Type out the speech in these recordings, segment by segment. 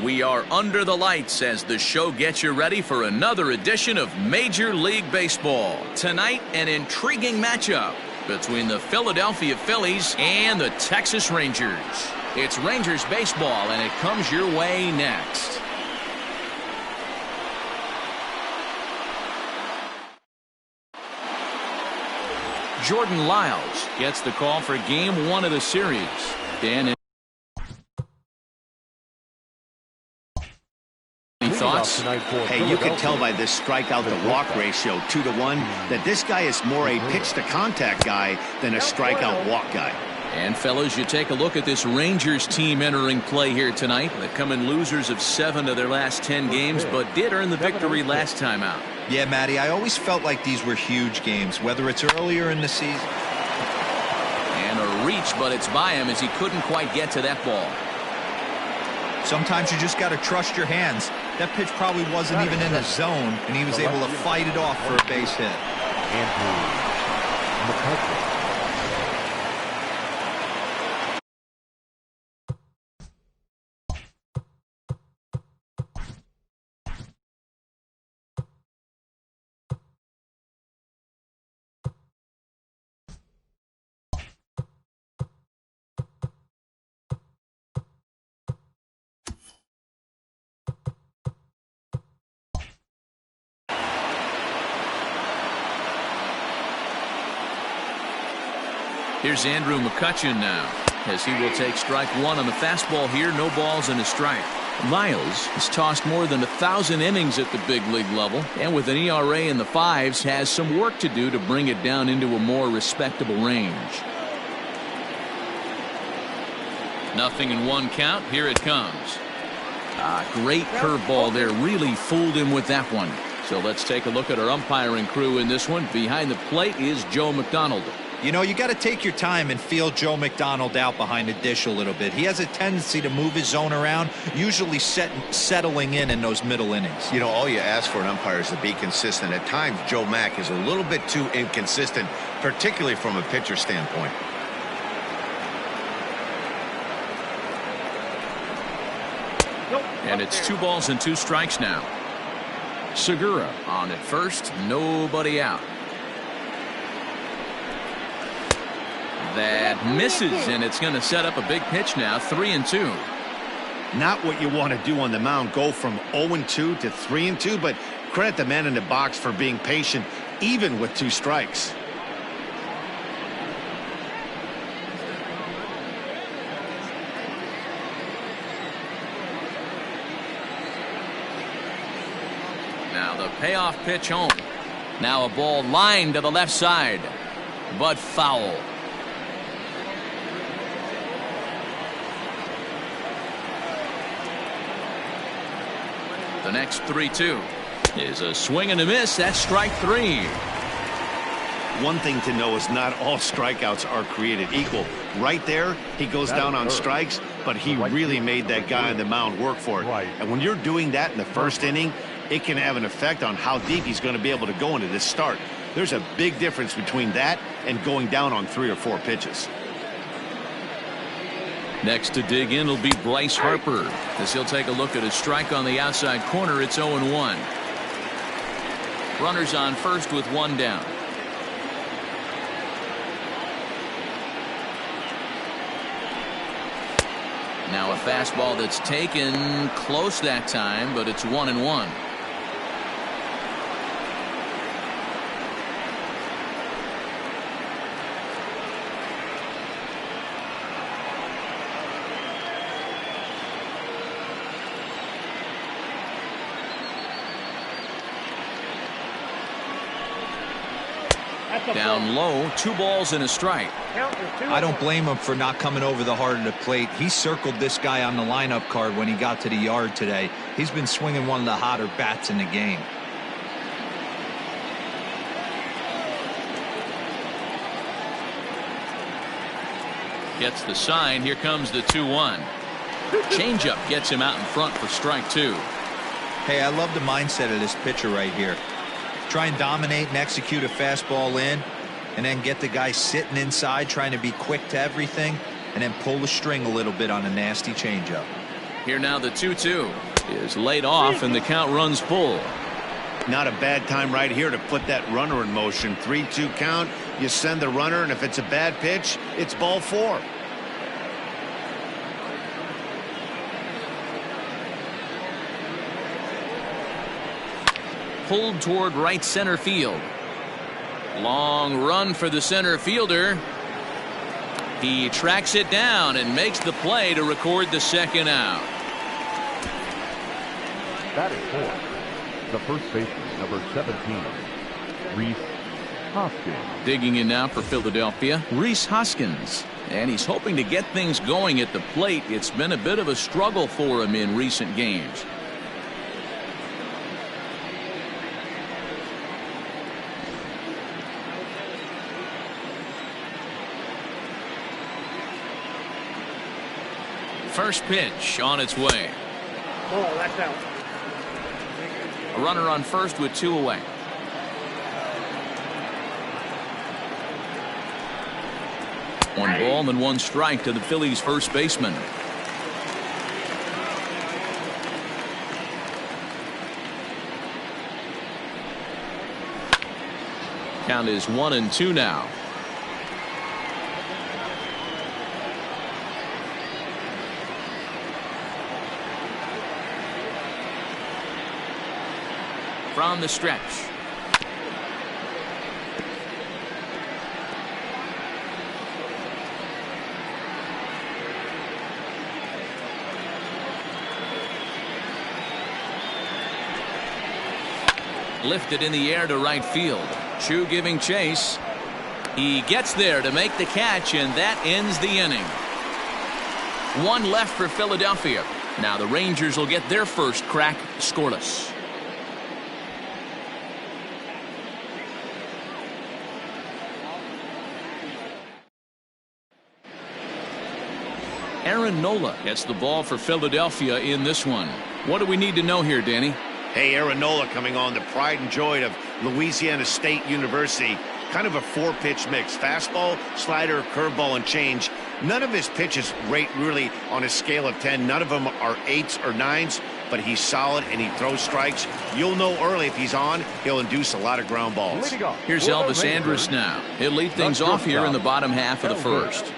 We are under the lights as the show gets you ready for another edition of Major League Baseball. Tonight, an intriguing matchup between the Philadelphia Phillies and the Texas Rangers. It's Rangers baseball, and it comes your way next. Jordan Lyles gets the call for Game 1 of the series. Dan, any thoughts? Hey, you can tell by this strikeout to walk ratio 2-to-1 that this guy is more a pitch to contact guy than a strikeout walk guy. And fellas, you take a look at this Rangers team entering play here tonight. They've come in losers of 7 of their last 10 games, but did earn the victory last time out. Yeah, Matty, I always felt like these were huge games, whether it's earlier in the season. And a reach, but it's by him as he couldn't quite get to that ball. Sometimes you just got to trust your hands. That pitch probably wasn't even in the zone, and he was able to fight it off for a base hit. Here's Andrew McCutchen now, as he will take strike 1 on the fastball here. No balls and a strike. Lyles has tossed more than 1,000 innings at the big league level, and with an ERA in the 5s, has some work to do to bring it down into a more respectable range. 0-1 count. Here it comes. Great curveball there. Really fooled him with that one. So let's take a look at our umpiring crew in this one. Behind the plate is Joe McDonald. You know, you got to take your time and feel Joe McDonald out behind the dish a little bit. He has a tendency to move his zone around, usually settling in those middle innings. You know, all you ask for an umpire is to be consistent. At times, Joe Mack is a little bit too inconsistent, particularly from a pitcher standpoint. And it's 2 balls and 2 strikes now. Segura on at first, nobody out. That misses, and it's going to set up a big pitch now. 3-2. Not what you want to do on the mound, go from 0-2 to 3-2, but credit the man in the box for being patient even with 2 strikes. Now the payoff pitch home. Now a ball lined to the left side, but foul. The next 3-2 is a swing and a miss. That's strike 3. One thing to know is not all strikeouts are created equal. Right there, he goes down on strikes, but he really made that guy on the mound work for it. And when you're doing that in the first inning, it can have an effect on how deep he's going to be able to go into this start. There's a big difference between that and going down on 3 or 4 pitches. Next to dig in will be Bryce Harper, as he'll take a look at a strike on the outside corner. It's 0-1. Runners on first with 1 down. Now a fastball that's taken close that time, but it's 1-1. Down low, 2 balls and a strike. I don't blame him for not coming over the heart of the plate. He circled this guy on the lineup card when he got to the yard today. He's been swinging one of the hotter bats in the game. Gets the sign. Here comes the 2-1. Changeup gets him out in front for strike 2. Hey, I love the mindset of this pitcher right here. Try and dominate and execute a fastball in, and then get the guy sitting inside trying to be quick to everything, and then pull the string a little bit on a nasty changeup. Here now the 2-2 is laid off and the count runs full. Not a bad time right here to put that runner in motion. 3-2 count. You send the runner, and if it's a bad pitch, it's ball 4. Pulled toward right center field. Long run for the center fielder. He tracks it down and makes the play to record the second out. That is four. The first baseman, number 17, Rhys Hoskins. Digging in now for Philadelphia, Rhys Hoskins. And he's hoping to get things going at the plate. It's been a bit of a struggle for him in recent games. First pitch on its way. Oh, that's out. A runner on first with 2 away. One ball and 1 strike to the Phillies first baseman. Count is 1-2 now. From the stretch. Lifted in the air to right field. Chu giving chase. He gets there to make the catch, and that ends the inning. 1 left for Philadelphia. Now the Rangers will get their first crack scoreless. Aaron Nola gets the ball for Philadelphia in this one. What do we need to know here, Danny? Hey, Aaron Nola coming on, the pride and joy of Louisiana State University. Kind of a 4-pitch mix. Fastball, slider, curveball, and change. None of his pitches rate really on a scale of 10. None of them are 8s or 9s, but he's solid and he throws strikes. You'll know early if he's on, he'll induce a lot of ground balls. Here's Elvis Andrus now. He'll lead things off here in the bottom half of the first.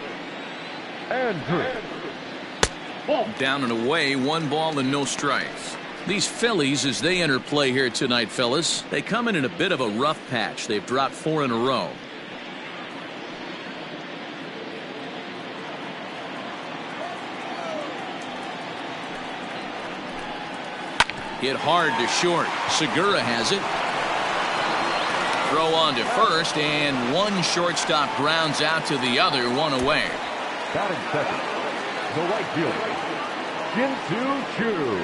Down and away, 1 ball and no strikes. These Phillies, as they enter play here tonight, fellas, they come in a bit of a rough patch. They've dropped 4 in a row. Hit hard to short. Segura has it. Throw on to first, and 1 shortstop grounds out to the other, 1 away. Batting second, the right fielder, Shin-Soo Choo.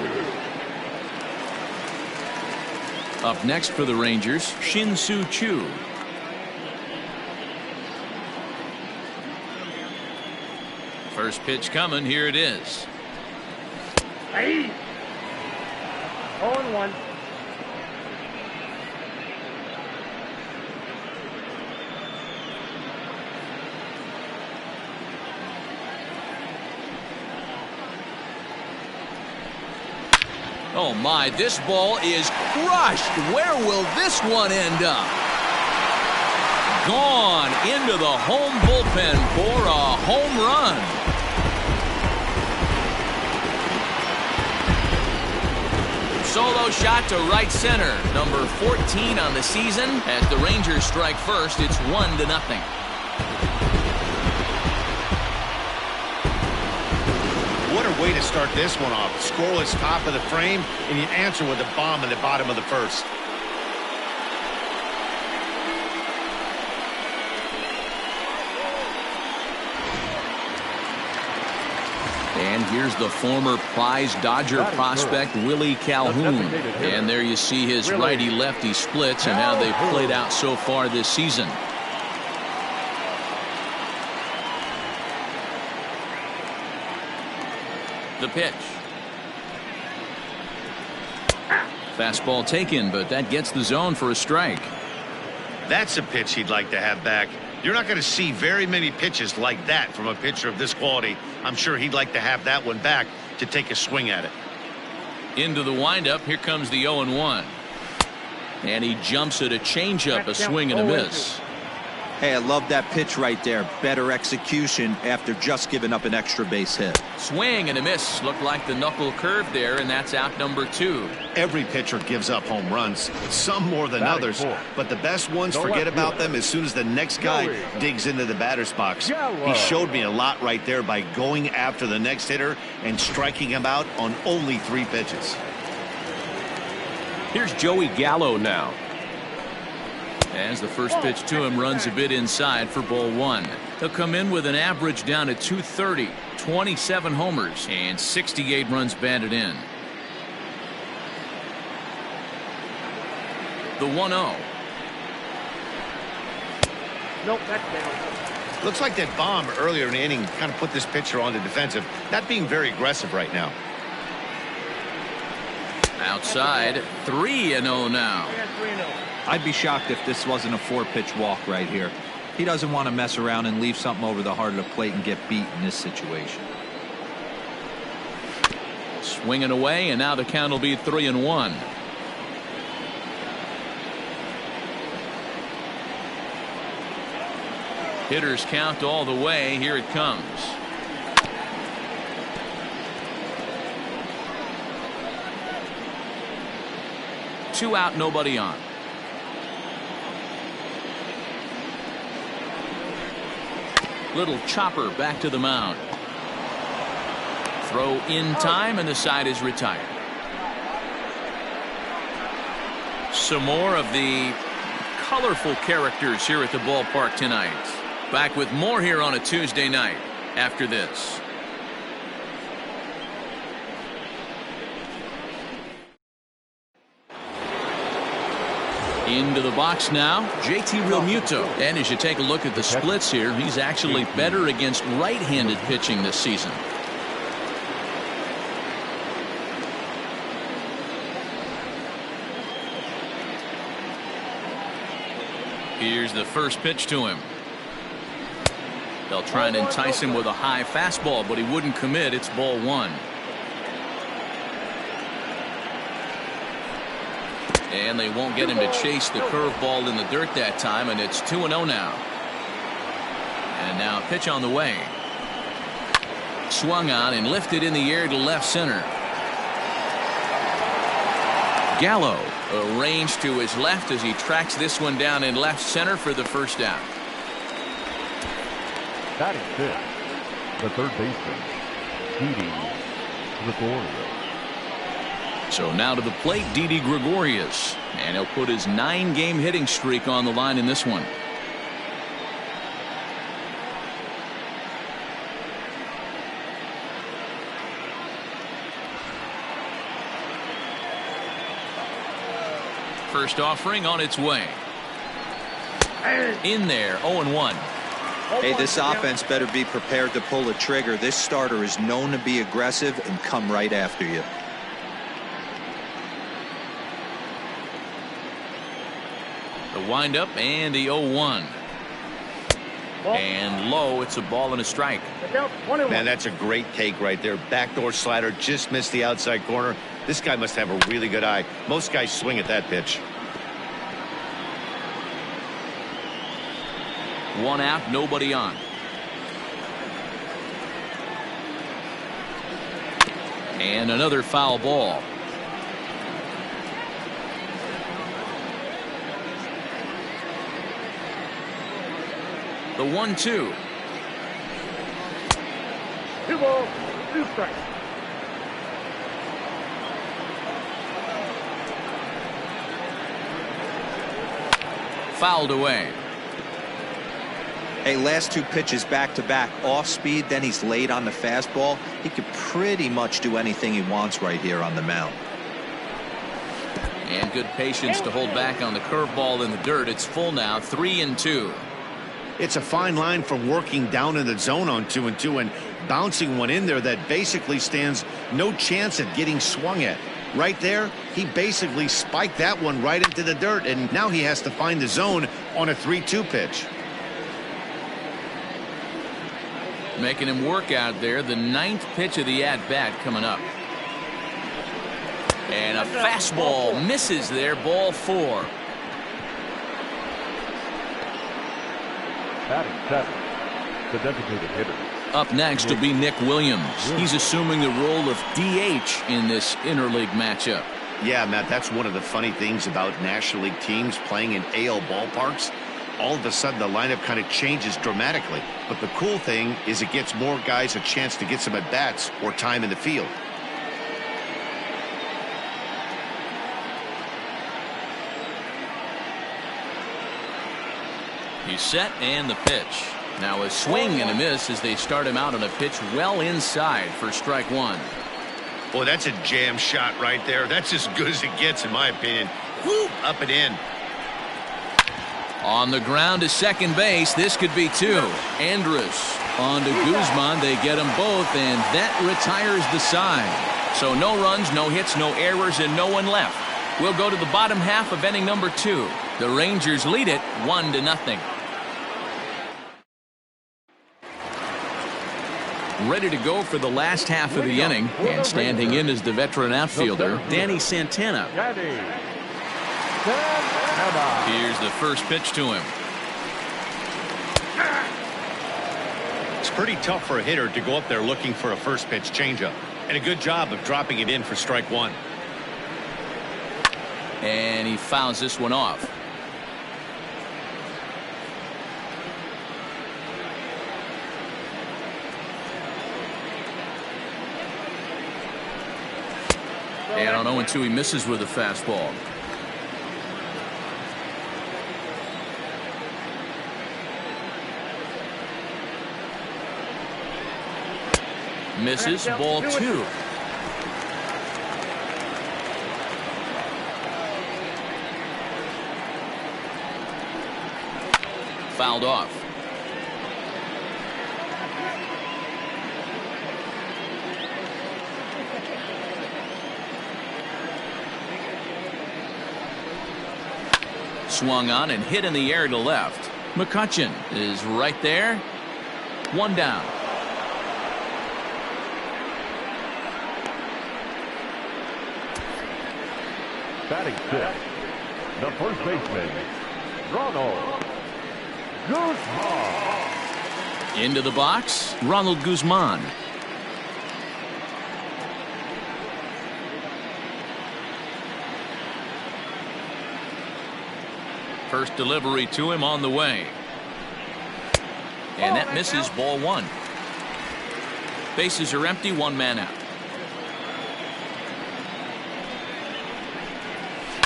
Up next for the Rangers, Shin-Soo Choo. First pitch coming. Here it is. Hey. 0-1. Oh my, this ball is crushed. Where will this one end up? Gone into the home bullpen for a home run. Solo shot to right center. Number 14 on the season. As the Rangers strike first, it's 1-0. What a way to start this one off. Scoreless top of the frame, and you answer with a bomb in the bottom of the first. And here's the former prize Dodger prospect Willie Calhoun. And there you see his righty-lefty splits and how they played out so far this season. The pitch. Fastball taken, but that gets the zone for a strike. That's a pitch he'd like to have back. You're not going to see very many pitches like that from a pitcher of this quality. I'm sure he'd like to have that one back. to take a swing at it. Into the windup. Here comes the 0-1. And he jumps at a changeup, a swing and a miss. Hey, I love that pitch right there. Better execution after just giving up an extra base hit. Swing and a miss. Looked like the knuckle curve there, and that's out number 2. Every pitcher gives up home runs, some more than others, but the best ones forget about them as soon as the next guy digs into the batter's box. He showed me a lot right there by going after the next hitter and striking him out on only 3 pitches. Here's Joey Gallo now. As the first pitch to him runs a bit inside for ball 1. He'll come in with an average down at 230, 27 homers, and 68 runs batted in. The 1-0. Nope, that's down. Looks like that bomb earlier in the inning kind of put this pitcher on the defensive, not being very aggressive right now. Outside, 3-0 now. Yeah, 3-0. I'd be shocked if this wasn't a 4-pitch walk right here. He doesn't want to mess around and leave something over the heart of the plate and get beat in this situation. Swinging away, and now the count will be 3-1. Hitters count all the way. Here it comes. Two out, nobody on. Little chopper back to the mound. Throw in time, and the side is retired. Some more of the colorful characters here at the ballpark tonight. Back with more here on a Tuesday night after this. Into the box now, JT Realmuto. And as you take a look at the splits here, he's actually better against right-handed pitching this season. Here's the first pitch to him. They'll try and entice him with a high fastball, but he wouldn't commit. It's ball 1. And they won't get him to chase the curveball in the dirt that time, and it's 2-0 now. And now pitch on the way. Swung on and lifted in the air to left center. Gallo arranged to his left as he tracks this one down in left center for the first out. Batting fifth, the third baseman, Didi Gregorius. So now to the plate, Didi Gregorius, and he'll put his 9-game hitting streak on the line in this one. First offering on its way. In there, 0-1. Hey, this offense better be prepared to pull a trigger. This starter is known to be aggressive and come right after you. The windup and the 0-1. And low, it's a ball and a strike. Man, that's a great take right there. Backdoor slider, just missed the outside corner. This guy must have a really good eye. Most guys swing at that pitch. 1 out, nobody on. And another foul ball. The 1-2. 2 balls, 2 strikes. Fouled away. Hey, last 2 pitches back-to-back off speed, then he's late on the fastball. He could pretty much do anything he wants right here on the mound. And good patience to hold back on the curveball in the dirt. It's full now, 3-2. It's a fine line from working down in the zone on 2-2 and bouncing one in there that basically stands no chance at getting swung at. Right there, he basically spiked that one right into the dirt, and now he has to find the zone on a 3-2 pitch. Making him work out there. The 9th pitch of the at-bat coming up. And a fastball misses there. Ball 4. Batting 7, the designated hitter. Up next will be Nick Williams. He's assuming the role of DH in this interleague matchup. Yeah, Matt, that's one of the funny things about National League teams playing in AL ballparks. All of a sudden, the lineup kind of changes dramatically. But the cool thing is it gets more guys a chance to get some at-bats or time in the field. He's set and the pitch. Now a swing and a miss as they start him out on a pitch well inside for strike 1. Boy, that's a jam shot right there. That's as good as it gets, in my opinion. Whoop, up and in. On the ground to second base. This could be 2. Andrus on to Guzman. They get them both, and that retires the side. So no runs, no hits, no errors, and no one left. We'll go to the bottom half of inning number 2. The Rangers lead it 1-0. Ready to go for the last half of the inning, and standing in is the veteran outfielder, Danny Santana. Here's the first pitch to him. It's pretty tough for a hitter to go up there looking for a first pitch changeup, and a good job of dropping it in for strike 1. And he fouls this one off. And on 0-2, he misses with a fastball. Misses, ball 2. Fouled off. Swung on and hit in the air to left. McCutchen is right there. 1 down. Batting 6, the first baseman, Ronald Guzman. Into the box, Ronald Guzman. First delivery to him on the way. And that misses, ball 1. Bases are empty, 1 man out.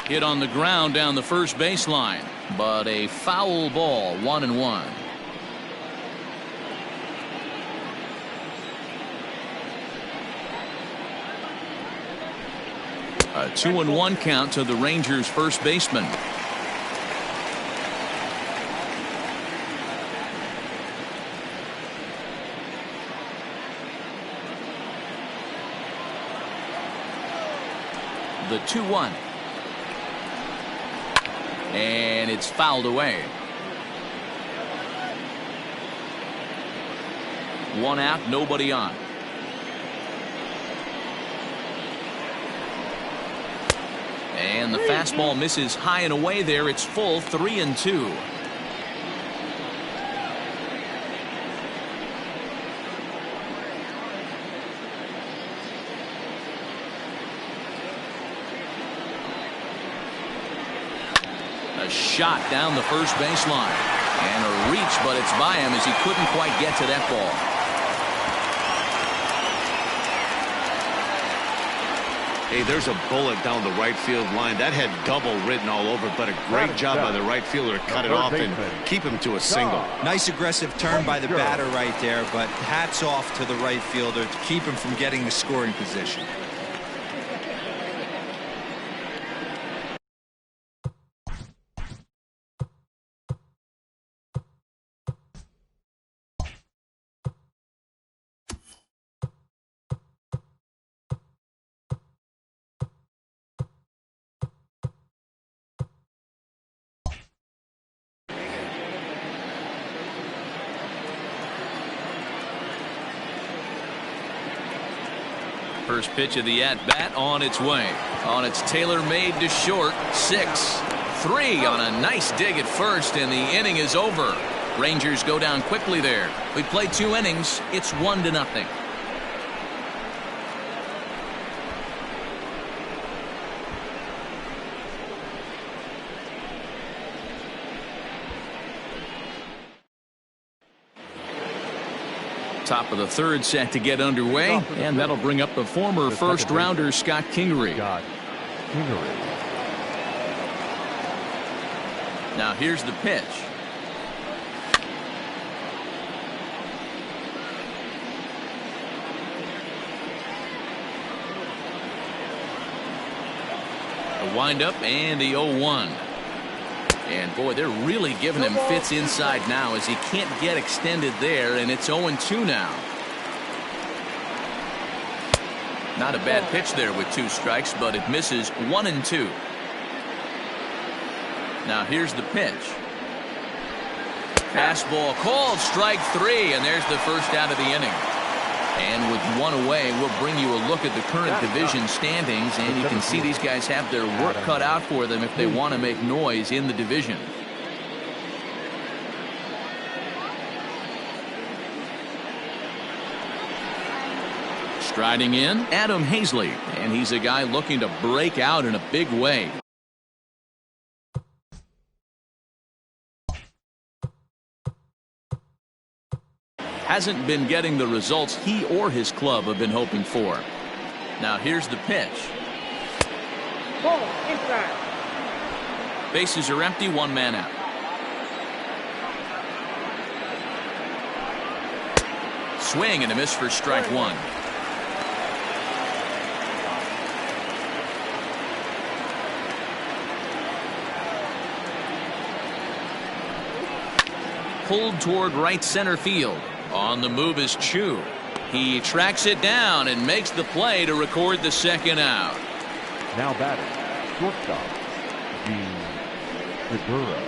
Hit on the ground down the first baseline, but a foul ball, 1-1. A 2-1 count to the Rangers' first baseman. The 2-1. And it's fouled away. 1 out, nobody on. And the fastball misses high and away there. It's full, 3-2. A shot down the first baseline. And a reach, but it's by him as he couldn't quite get to that ball. Hey, there's a bullet down the right field line. That had double written all over, but a great job by the right fielder to cut it off and keep him to a single. Nice aggressive turn by the batter right there, but hats off to the right fielder to keep him from getting the scoring position. First pitch of the at-bat on its way. On its tailor-made to short. 6-3 on a nice dig at first, and the inning is over. Rangers go down quickly there. We played 2 innings. It's 1-0. Top of the third set to get underway, and that'll bring up the former first rounder Scott Kingery. Now here's the pitch. The windup and the 0-1. And boy, they're really giving him fits inside now as he can't get extended there, and it's 0-2 now. Not a bad pitch there with 2 strikes, but it misses 1-2. Now here's the pitch. Fastball called, strike 3, and there's the first out of the inning. And with 1 away, we'll bring you a look at the current division standings, and you can see these guys have their work cut out for them if they want to make noise in the division. Striding in, Adam Hazley, and he's a guy looking to break out in a big way. Hasn't been getting the results he or his club have been hoping for. Now here's the pitch. Ball inside. Bases are empty, 1 man out. Swing and a miss for strike 1. Pulled toward right center field. On the move is Chu. He tracks it down and makes the play to record the second out. Now batting, shortstop, Gene Segura.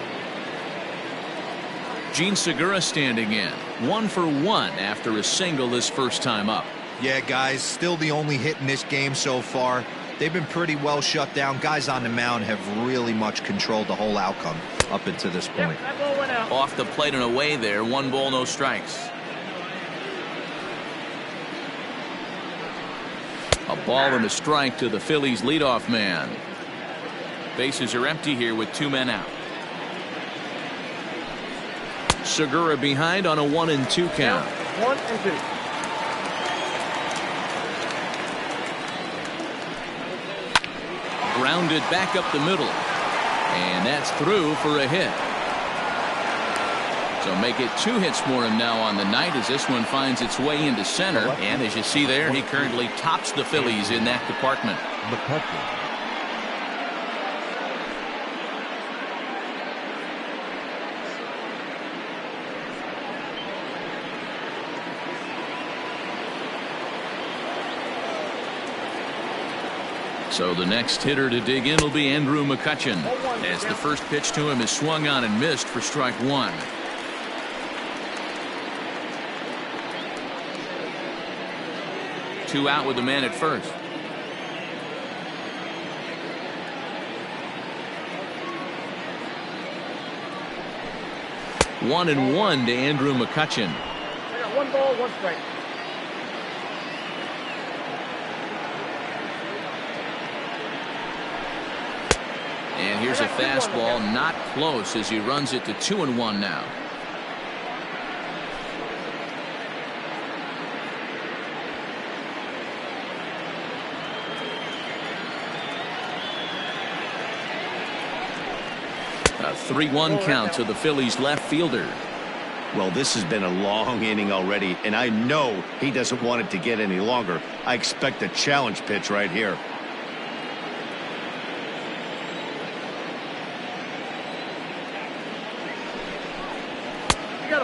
Gene Segura standing in. 1 for 1 after a single his first time up. Yeah, guys, still the only hit in this game so far. They've been pretty well shut down. Guys on the mound have really much controlled the whole outcome up until this point. That ball went out. Off the plate and away there. 1 ball, no strikes. A ball and a strike to the Phillies leadoff man. Bases are empty here with 2 men out. Segura behind on a 1-2 count. 1-2. Grounded back up the middle. And that's through for a hit. So make it 2 hits for him now on the night as this one finds its way into center. And as you see there, he currently tops the Phillies in that department. So the next hitter to dig in will be Andrew McCutchen, as the first pitch to him is swung on and missed for strike 1. Two out with the man at first. One and one to Andrew McCutchen. I got 1 ball, 1 strike. And here's a fastball, not close, as he runs it to 2-1 now. A 3-1 count to the Phillies left fielder. Well, this has been a long inning already, and I know he doesn't want it to get any longer. I expect a challenge pitch right here.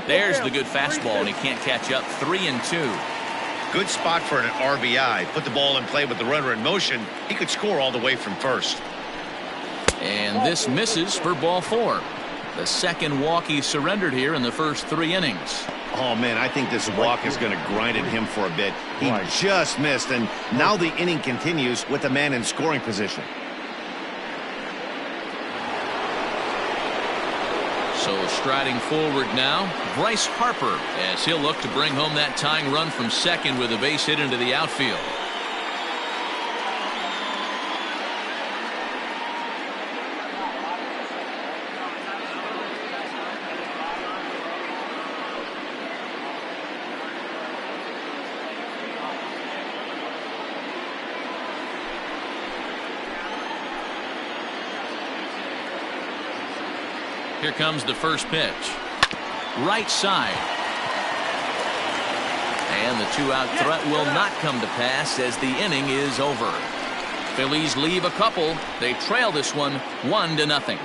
There's the good fastball, and he can't catch up. 3-2. Good spot for an RBI. Put the ball in play with the runner in motion. He could score all the way from first. And this misses for ball 4. The second walk he surrendered here in the first 3 innings. Oh, man, I think this walk is going to grind at him for a bit. He just missed, and now the inning continues with the man in scoring position. So striding forward now, Bryce Harper, as he'll look to bring home that tying run from second with a base hit into the outfield. Here comes the first pitch. Right side. And the 2-out threat will not come to pass as the inning is over. Phillies leave a couple. They trail this one 1-0.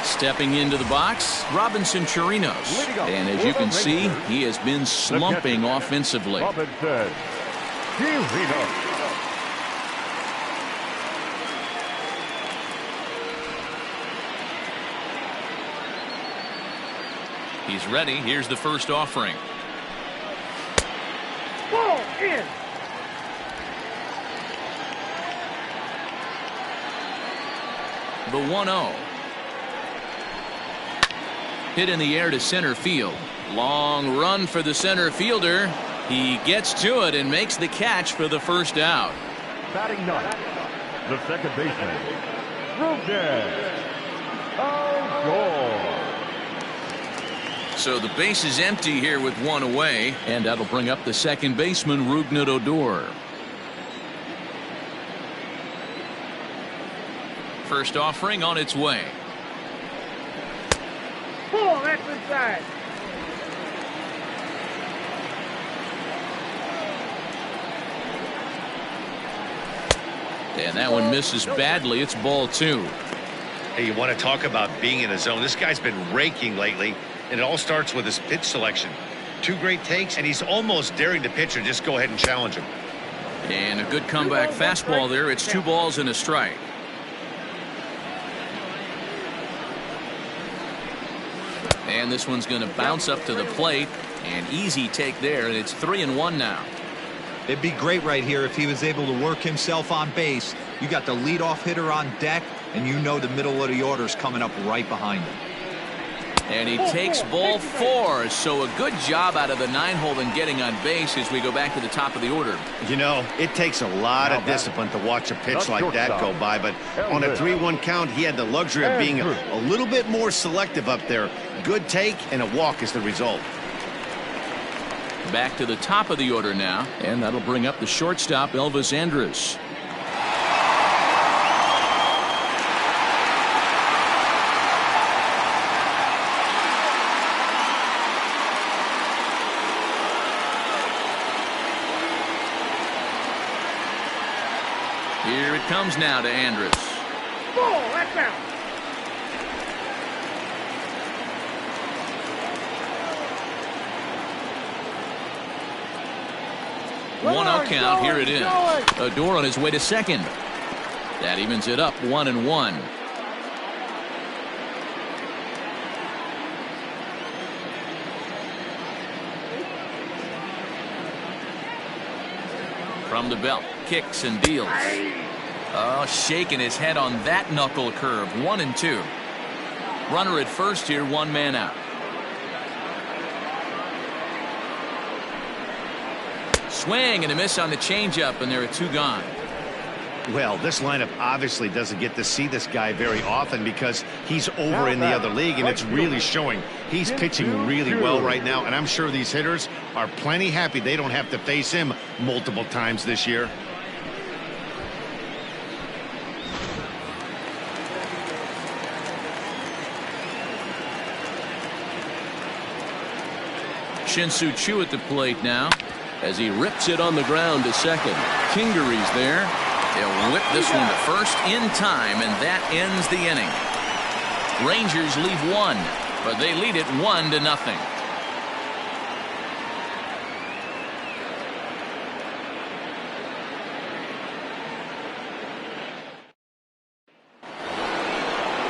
Stepping into the box, Robinson Chirinos. And as you can see, he has been slumping offensively. Robinson Chirinos. He's ready. Here's the first offering. Ball in. The 1-0. Hit in the air to center field. Long run for the center fielder. He gets to it and makes the catch for the first out. Batting ninth, the second baseman, Ruben. So the base is empty here with one away, and that'll bring up the second baseman, Rougned Odor. First offering on its way. Ball, that's inside. And that one misses badly. It's ball 2. Hey, you want to talk about being in a zone? This guy's been raking lately, and it all starts with his pitch selection. 2 great takes, and he's almost daring the pitcher just go ahead and challenge him. And a good comeback fastball there. It's 2 balls and a strike. And this one's going to bounce up to the plate. An easy take there, and it's 3-1 now. It'd be great right here if he was able to work himself on base. You got the leadoff hitter on deck, and you know the middle of the order is coming up right behind him. And he takes ball 4, so a good job out of the 9-hole in getting on base as we go back to the top of the order. You know, it takes a lot of discipline to watch a pitch like that go by, but on a 3-1 count, he had the luxury of being a little bit more selective up there. Good take, and a walk is the result. Back to the top of the order now, and that'll bring up the shortstop, Elvis Andrus. Here it comes now to Andrus. Ball, that's out. One out count. Here it is. Odor on his way to second. That evens it up 1-1. From the belt, kicks and deals. Oh, shaking his head on that knuckle curve. 1-2. Runner at first here, 1 man out. Swing and a miss on the changeup, and there are 2 gone. Well, this lineup obviously doesn't get to see this guy very often because he's over in the other league, and it's really showing. He's pitching really well right now, and I'm sure these hitters are plenty happy they don't have to face him multiple times this year. Shin-Soo Choo at the plate now as he rips it on the ground to second. Kingery's there. They'll whip this one to first in time, and that ends the inning. Rangers leave 1, but they lead it 1-0.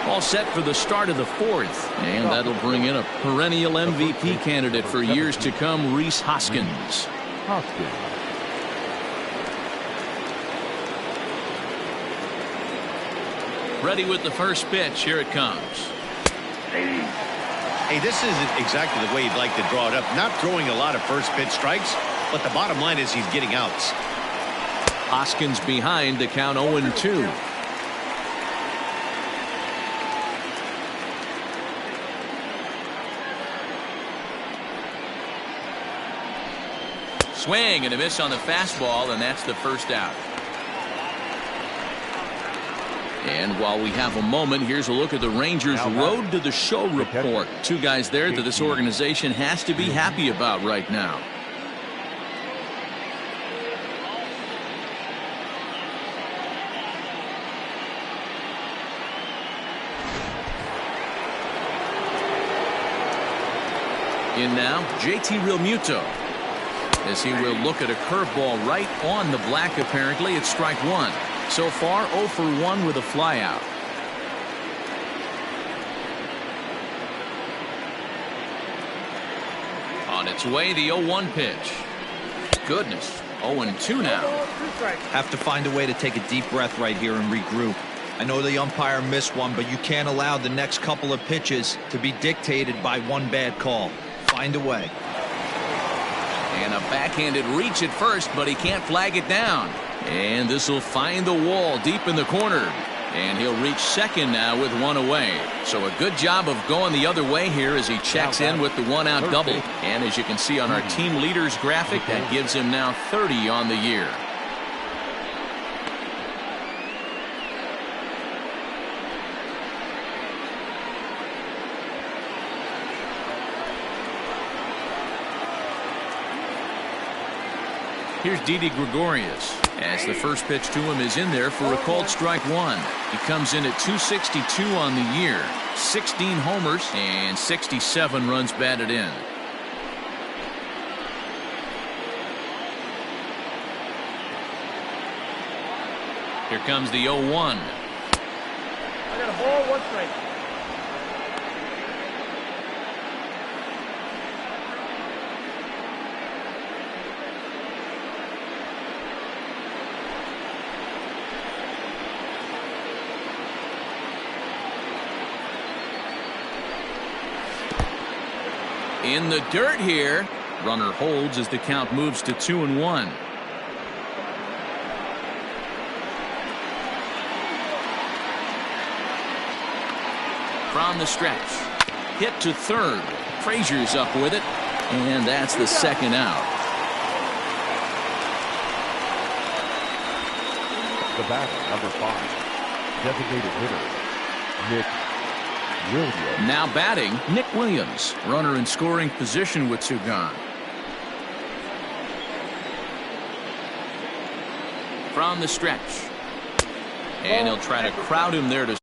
All set for the start of the fourth. And that'll bring in a perennial MVP candidate for years to come, Rhys Hoskins. Ready with the first pitch. Here it comes. Hey, this isn't exactly the way you'd like to draw it up. Not throwing a lot of first pitch strikes, but the bottom line is he's getting outs. Hoskins behind, the count 0-2. Swing and a miss on the fastball, and that's the first out. And while we have a moment, here's a look at the Rangers' Road to the Show report. Two guys there that this organization has to be happy about right now. In now, JT Realmuto, as he will look at a curveball right on the black. Apparently, it's strike one. So far, 0 for 1 with a flyout. On its way, the 0-1 pitch. Goodness, 0-2 now. Have to find a way to take a deep breath right here and regroup. I know the umpire missed one, but you can't allow the next couple of pitches to be dictated by one bad call. Find a way. And a backhanded reach at first, but he can't flag it down. And this will find the wall deep in the corner. And he'll reach second now with one away. So a good job of going the other way here as he checks in with the one-out double. And as you can see on our team leaders graphic, that gives him now 30 on the year. Here's Didi Gregorius, as the first pitch to him is in there for a called strike one. He comes in at 262 on the year, 16 homers and 67 runs batted in. Here comes the 0-1. I got a ball, 1 strike. In the dirt here. Runner holds as the count moves to 2-1. From the stretch. Hit to third. Frazier's up with it. And that's the second out. The batter, number 5, designated hitter, Nick Williams. Now batting, Nick Williams. Runner in scoring position with 2 gone. From the stretch. And he'll try to crowd him there to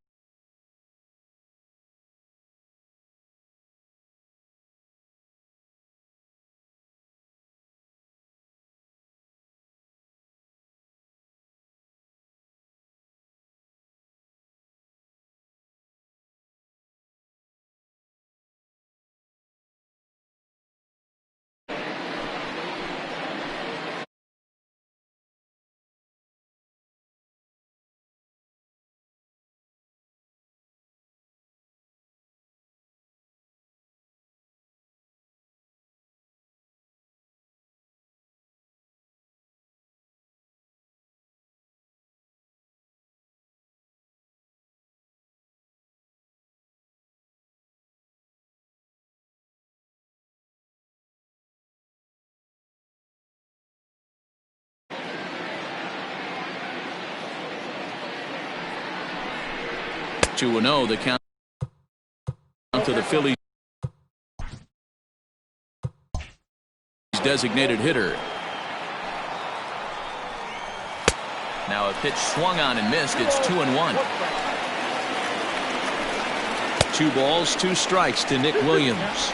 to 2-0. The count to the Phillies designated hitter. Now a pitch swung on and missed. It's 2-1. 2 balls, 2 strikes to Nick Williams.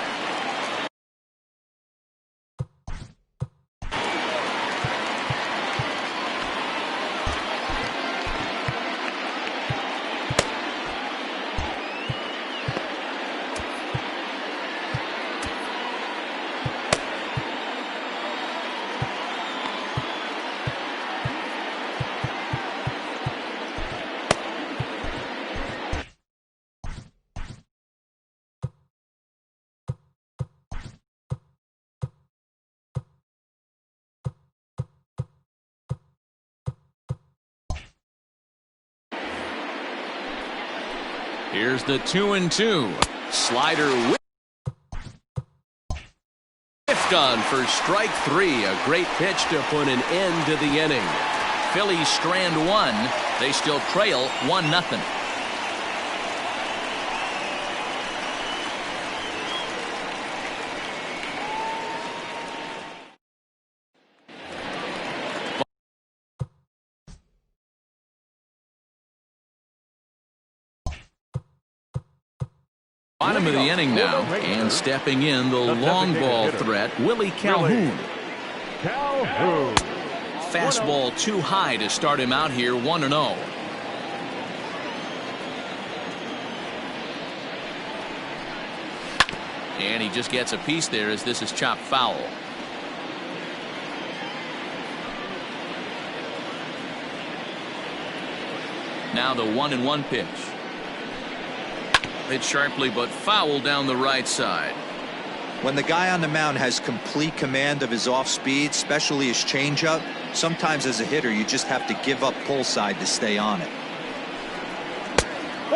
Here's the 2-2. Slider whiffed on for strike 3. A great pitch to put an end to the inning. Phillies strand 1. They still trail 1-0. Bottom of the inning now, and stepping in the long ball threat, Willie Calhoun. Fastball too high to start him out here, 1-0. And he just gets a piece there as this is chopped foul. Now the 1-1 pitch. Hit sharply but foul down the right side. When the guy on the mound has complete command of his off speed, especially his changeup, sometimes as a hitter you just have to give up pull side to stay on it.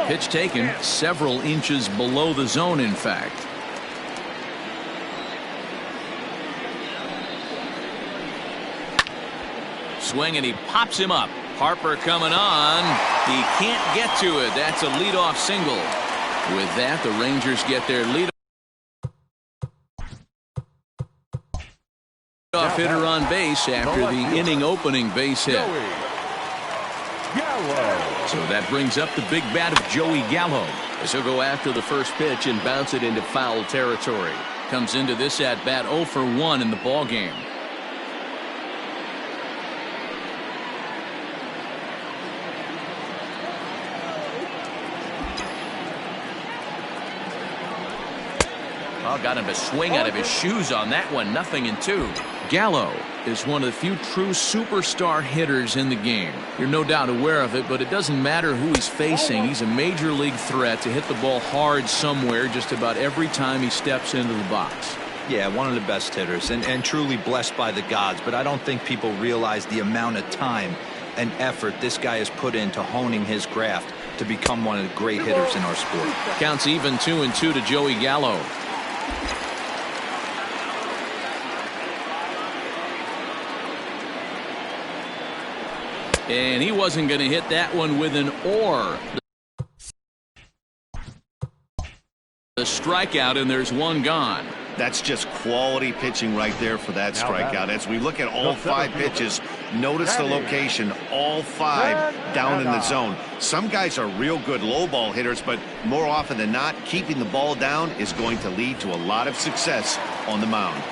Pitch taken several inches below the zone, in fact. Swing and he pops him up. Harper coming on. He can't get to it. That's a leadoff single. With that, the Rangers get their leadoff hitter on base after the inning opening base hit. So that brings up the big bat of Joey Gallo as he'll go after the first pitch and bounce it into foul territory. Comes into this at bat 0 for 1 in the ball game. Oh, got him to swing out of his shoes on that one. 0-2. Gallo is one of the few true superstar hitters in the game. You're no doubt aware of it, but it doesn't matter who he's facing. He's a major league threat to hit the ball hard somewhere just about every time he steps into the box. Yeah, one of the best hitters and truly blessed by the gods, but I don't think people realize the amount of time and effort this guy has put into honing his craft to become one of the great hitters in our sport. Counts even 2-2 to Joey Gallo. And he wasn't going to hit that one with an or. The strikeout, and there's one gone. That's just quality pitching right there for that strikeout. As we look at all 5 pitches, notice the location, all 5 down in the zone. Some guys are real good low ball hitters, but more often than not, keeping the ball down is going to lead to a lot of success on the mound.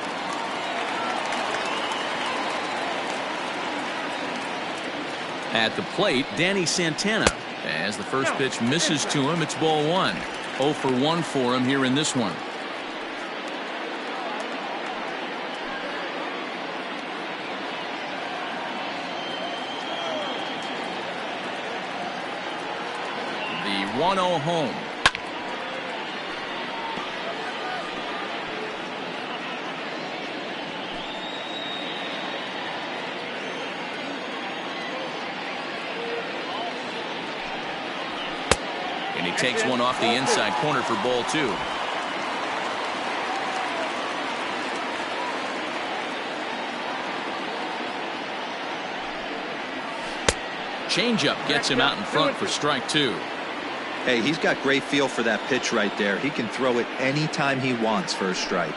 At the plate, Danny Santana. As the first pitch misses to him, it's ball 1. 0 for 1 for him here in this one. The 1-0 home. And he takes one off the inside corner for ball 2. Changeup gets him out in front for strike 2. Hey, he's got great feel for that pitch right there. He can throw it anytime he wants for a strike.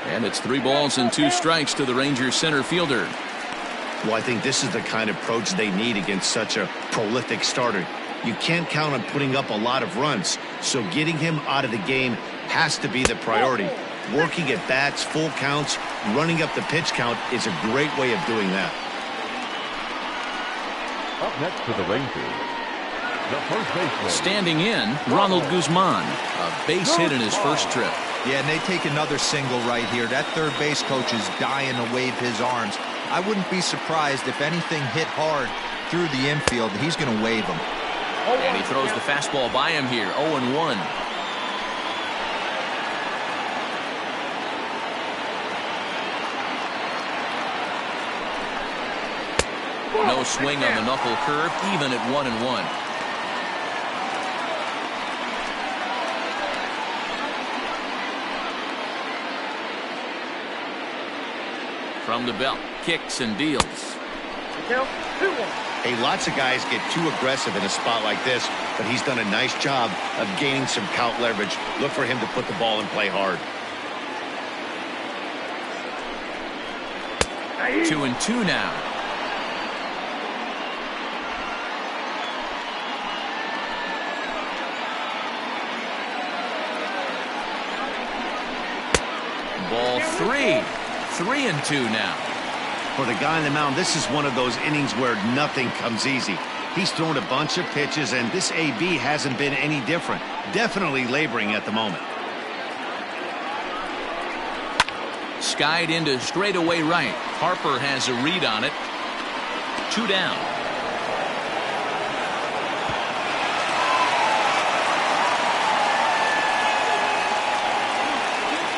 And it's 3 balls and 2 strikes to the Rangers center fielder. Well, I think this is the kind of approach they need against such a prolific starter. You can't count on putting up a lot of runs, so getting him out of the game has to be the priority. Working at bats, full counts, running up the pitch count is a great way of doing that. Up next for the Rangers, the first baseman. Standing in, Ronald Guzman. A base hit in his first trip. Yeah, and they take another single right here. That third base coach is dying to wave his arms. I wouldn't be surprised if anything hit hard through the infield. He's going to wave them. And he throws the fastball by him here. 0-1. No swing on the knuckle curve, even at 1-1. From the belt, kicks and deals. Count 2-1. Hey, lots of guys get too aggressive in a spot like this, but he's done a nice job of gaining some count leverage. Look for him to put the ball in play hard. 2-2 now. Ball 3. 3-2 now. For the guy on the mound, this is one of those innings where nothing comes easy. He's thrown a bunch of pitches, and this AB hasn't been any different. Definitely laboring at the moment. Skied into straightaway right. Harper has a read on it. 2 down.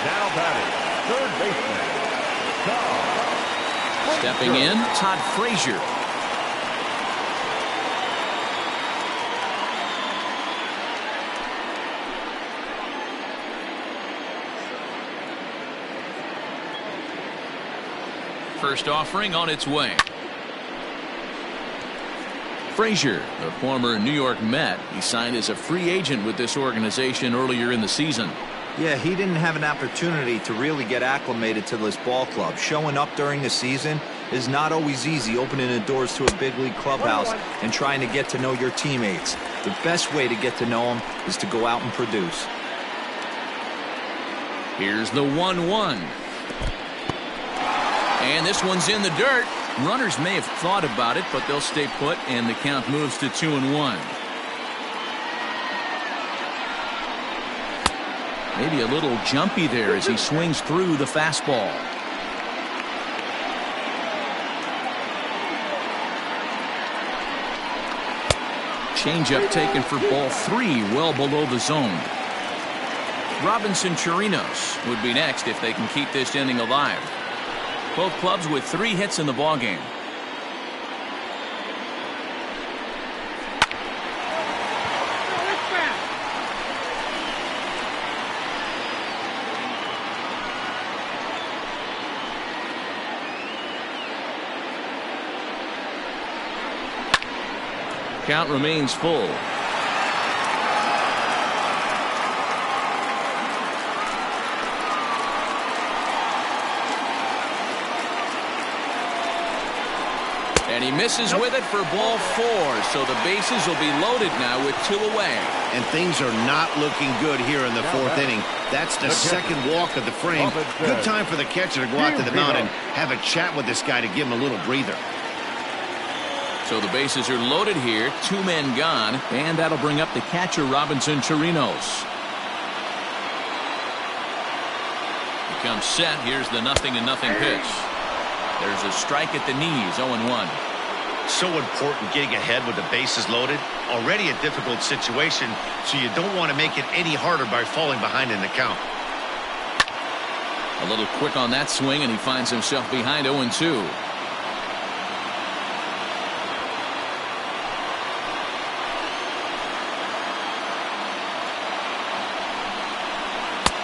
Now batting, third baseman, Todd. Stepping in, Todd Frazier. First offering on its way. Frazier, the former New York Met, he signed as a free agent with this organization earlier in the season. Yeah, he didn't have an opportunity to really get acclimated to this ball club. Showing up during the season is not always easy, opening the doors to a big league clubhouse and trying to get to know your teammates. The best way to get to know them is to go out and produce. Here's the 1-1. And this one's in the dirt. Runners may have thought about it, but they'll stay put, and the count moves to 2-1. Maybe a little jumpy there as he swings through the fastball. Changeup taken for ball 3, well below the zone. Robinson Chirinos would be next if they can keep this inning alive. Both clubs with 3 hits in the ballgame. Count remains full. And he misses with it for ball 4, so the bases will be loaded now with 2 away. And things are not looking good here in the 4th inning. That's the second walk of the frame. Good time for the catcher to go out to the mound and have a chat with this guy to give him a little breather. So the bases are loaded here, 2 men gone, and that'll bring up the catcher, Robinson Chirinos. He comes set. Here's the 0-0 pitch. There's a strike at the knees, 0-1. So important getting ahead with the bases loaded. Already a difficult situation, so you don't want to make it any harder by falling behind in the count. A little quick on that swing, and he finds himself behind 0-2.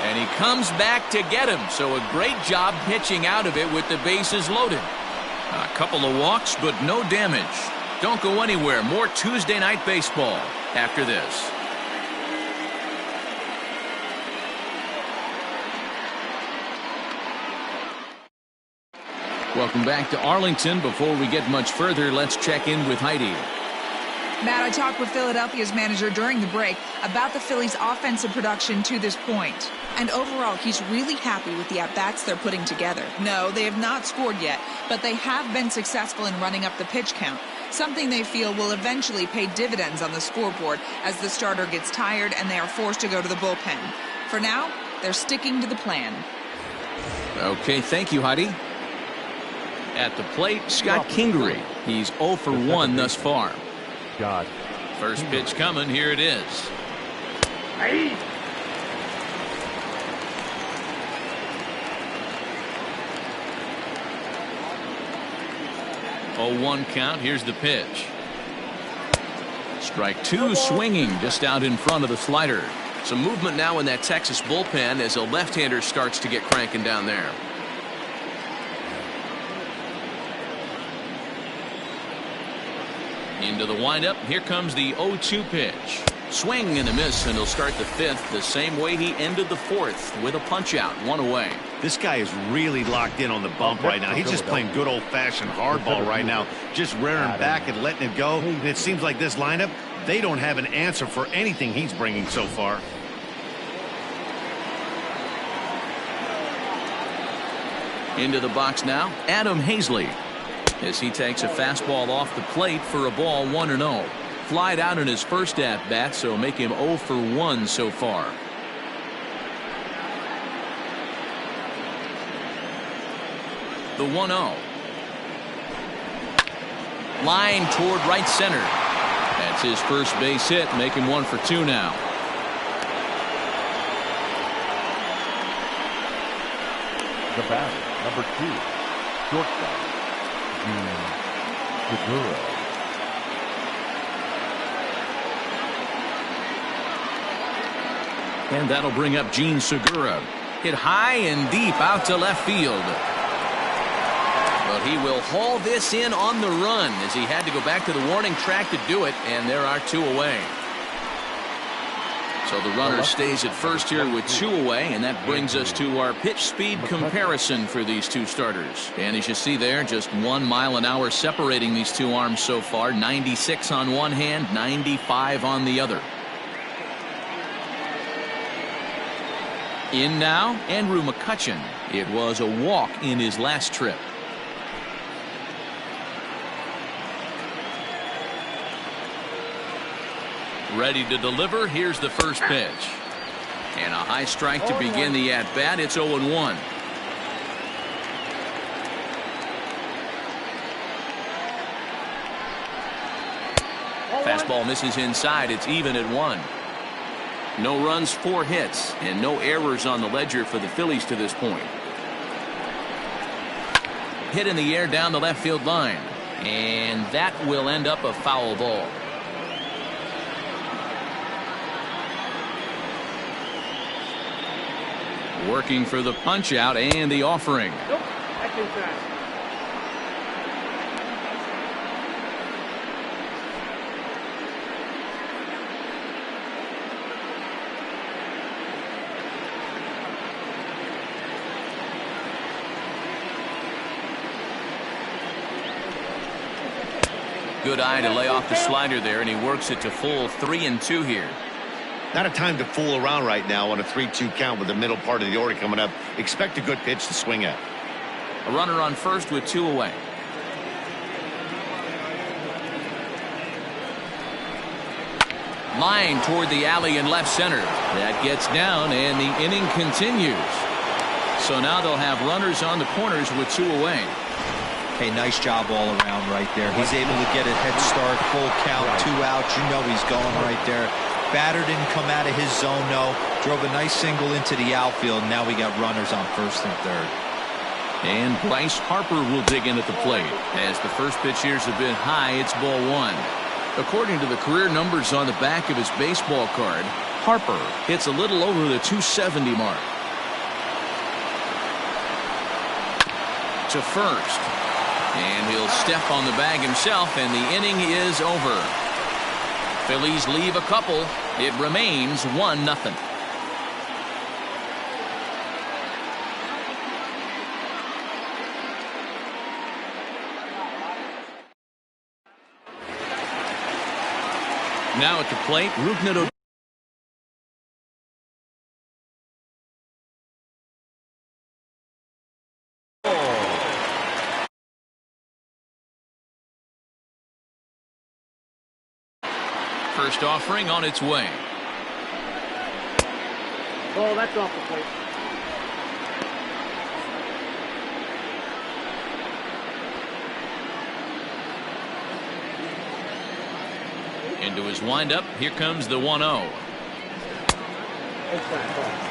And he comes back to get him, so a great job pitching out of it with the bases loaded. A couple of walks, but no damage. Don't go anywhere. More Tuesday Night Baseball after this. Welcome back to Arlington. Before we get much further, let's check in with Heidi. Matt, I talked with Philadelphia's manager during the break about the Phillies' offensive production to this point. And overall, he's really happy with the at-bats they're putting together. No, they have not scored yet, but they have been successful in running up the pitch count, something they feel will eventually pay dividends on the scoreboard as the starter gets tired and they are forced to go to the bullpen. For now, they're sticking to the plan. Okay, thank you, Heidi. At the plate, Scott Kingery. He's 0 for 1 thus far. God. First pitch coming. Here it is. Hey. 0-1 count. Here's the pitch. Strike 2, swinging just out in front of the slider. Some movement now in that Texas bullpen as a left-hander starts to get cranking down there. Into the windup. Here comes the 0-2 pitch. Swing and a miss, and he'll start the fifth the same way he ended the fourth, with a punch out, 1 away. This guy is really locked in on the bump right now. He's just playing good old-fashioned hardball right now, just rearing back and letting it go. And it seems like this lineup, they don't have an answer for anything he's bringing so far. Into the box now, Adam Hazley, as he takes a fastball off the plate for a ball, 1-0. Flied out in his first at-bat, so make him 0 for 1 so far. The 1-0. Line toward right center. That's his first base hit, make him 1 for 2 now. The batter, number 2, shortstop, Gene Segura. And that'll bring up Gene Segura. Hit high and deep out to left field. But he will haul this in on the run, as he had to go back to the warning track to do it, and there are 2 away. So the runner stays at first here with 2 away, and that brings us to our pitch speed comparison for these 2 starters. And as you see there, just 1 mile an hour separating these 2 arms so far. 96 on one hand, 95 on the other. In now, Andrew McCutchen. It was a walk in his last trip. Ready to deliver. Here's the first pitch. And a high strike to begin the at-bat. It's 0-1. Fastball misses inside. It's even at 1. No runs, 4 hits, and no errors on the ledger for the Phillies to this point. Hit in the air down the left field line, and that will end up a foul ball. Working for the punch out and the offering. Nope, that's inside. Good eye to lay off the slider there, and he works it to full 3-2 here. Not a time to fool around right now on a 3-2 count with the middle part of the order coming up. Expect a good pitch to swing at. A runner on first with 2 away. Line toward the alley in left center. That gets down, and the inning continues. So now they'll have runners on the corners with 2 away. Hey, nice job all around right there. He's able to get a head start, full count, 2 outs. You know he's going right there. Batter didn't come out of his zone, no. Drove a nice single into the outfield. Now we got runners on first and third. And Bryce Harper will dig in at the plate. As the first pitch here's a bit high, it's ball 1. According to the career numbers on the back of his baseball card, Harper hits a little over the 270 mark. To first. And he'll step on the bag himself, and the inning is over. Phillies leave a couple. It remains 1-0. Now at the plate, Rougned. First offering on its way. Oh, that's off the plate. Into his windup. Here comes the 1-0. Inside ball.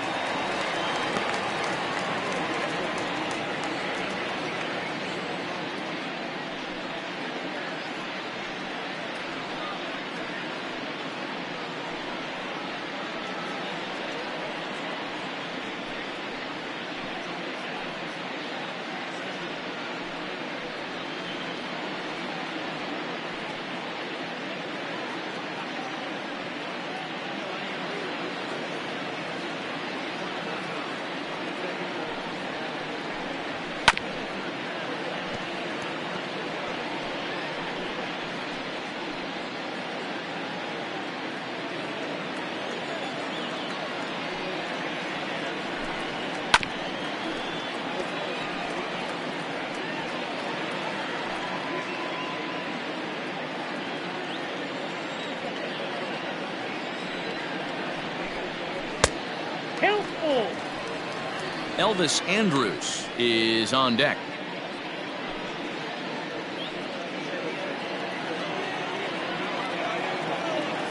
Elvis Andrus is on deck.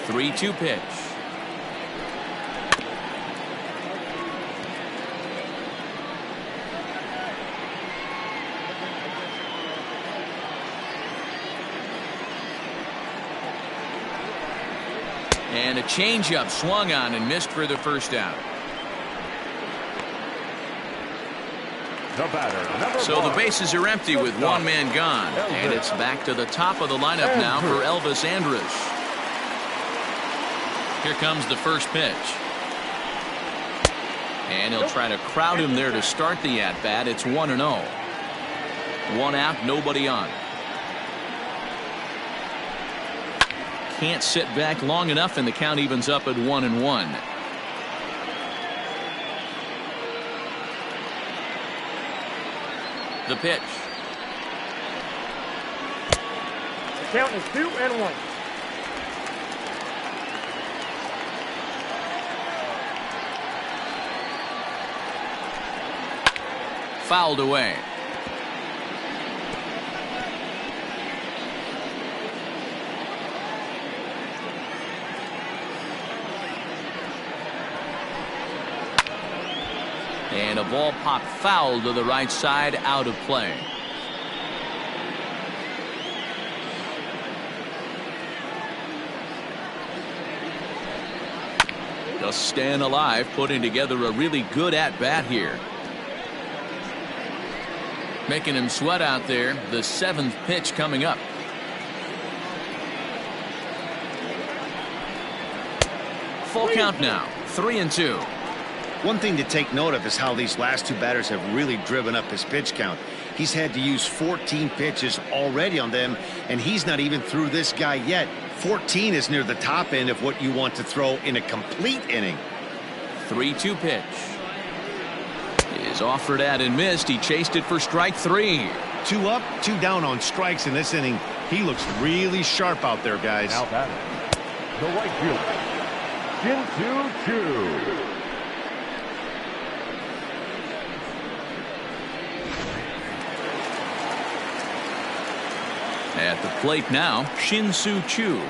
Three-two pitch. And a changeup swung on and missed for the first out. The batter, number So the 5. bases are empty with one man gone. And it's back to the top of the lineup now for Elvis Andrus. Here comes the first pitch. And he'll try to crowd him there to start the at-bat. It's 1-0. One out, nobody on. Can't sit back long enough, and the count evens up at 1-1. The pitch. The count is 2-1. Fouled away. And a ball popped foul to the right side, out of play. Just staying alive, putting together a really good at-bat here. Making him sweat out there. The seventh pitch coming up. Full count now. 3-2. One thing to take note of is how these last two batters have really driven up his pitch count. He's had to use 14 pitches already on them, and he's not even through this guy yet. 14 is near the top end of what you want to throw in a complete inning. 3-2 pitch. Is offered at and missed. He chased it for strike 3. 2 up, 2 down on strikes in this inning. He looks really sharp out there, guys. Now batting, the right fielder, Shin-Soo Choo. At the plate now, Shin-Soo Choo.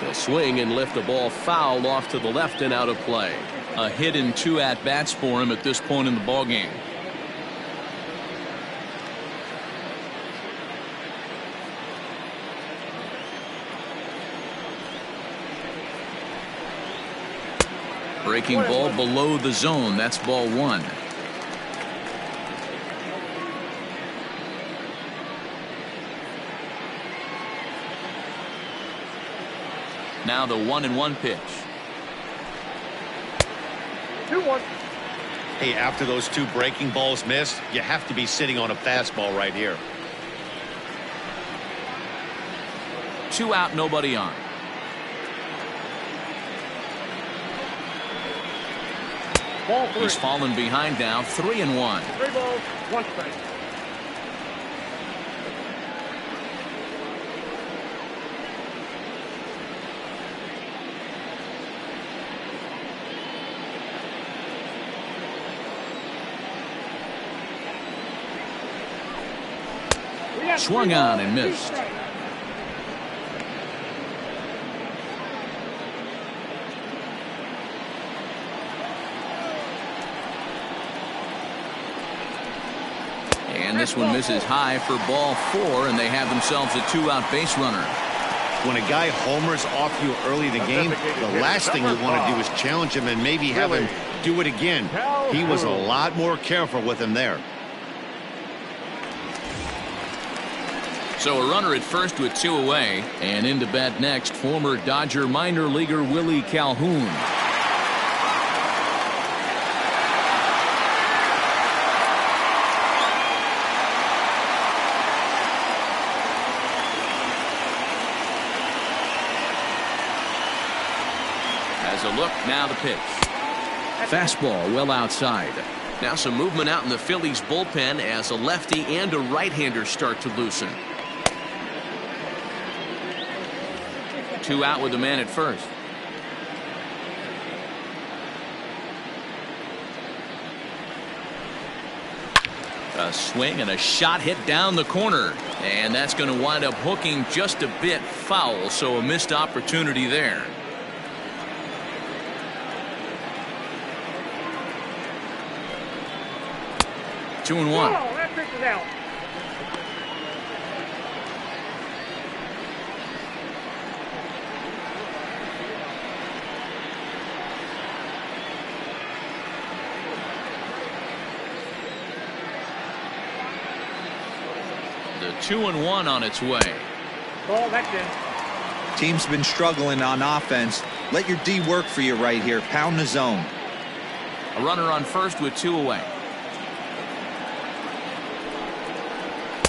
He'll swing and lift a ball foul off to the left and out of play. A hit and 2 at-bats for him at this point in the ballgame. Breaking ball below the zone. That's ball 1. Now the 1-1 pitch. 2-1. Hey, after those 2 breaking balls missed, you have to be sitting on a fastball right here. 2 out, nobody on. Ball 3. He's fallen behind now. 3-1. 3 balls, 1 strike. Swung on and missed. And this one misses high for ball 4, and they have themselves a 2-out base runner. When a guy homers off you early in the game, the last thing you want to do is challenge him and maybe have him do it again. He was a lot more careful with him there. So a runner at first with 2 away, and in to bat next, former Dodger minor leaguer Willie Calhoun. Has a look, now the pitch. Fastball well outside. Now some movement out in the Phillies bullpen as a lefty and a right-hander start to loosen. 2 out with the man at first. swing and a shot hit down the corner. And that's going to wind up hooking just a bit foul, so a missed opportunity there. Two and one. Oh, that pitch is out. The 2-1 on its way. Ball, that's in. Team's been struggling on offense. Let your D work for you right here. Pound the zone. A runner on first with 2 away.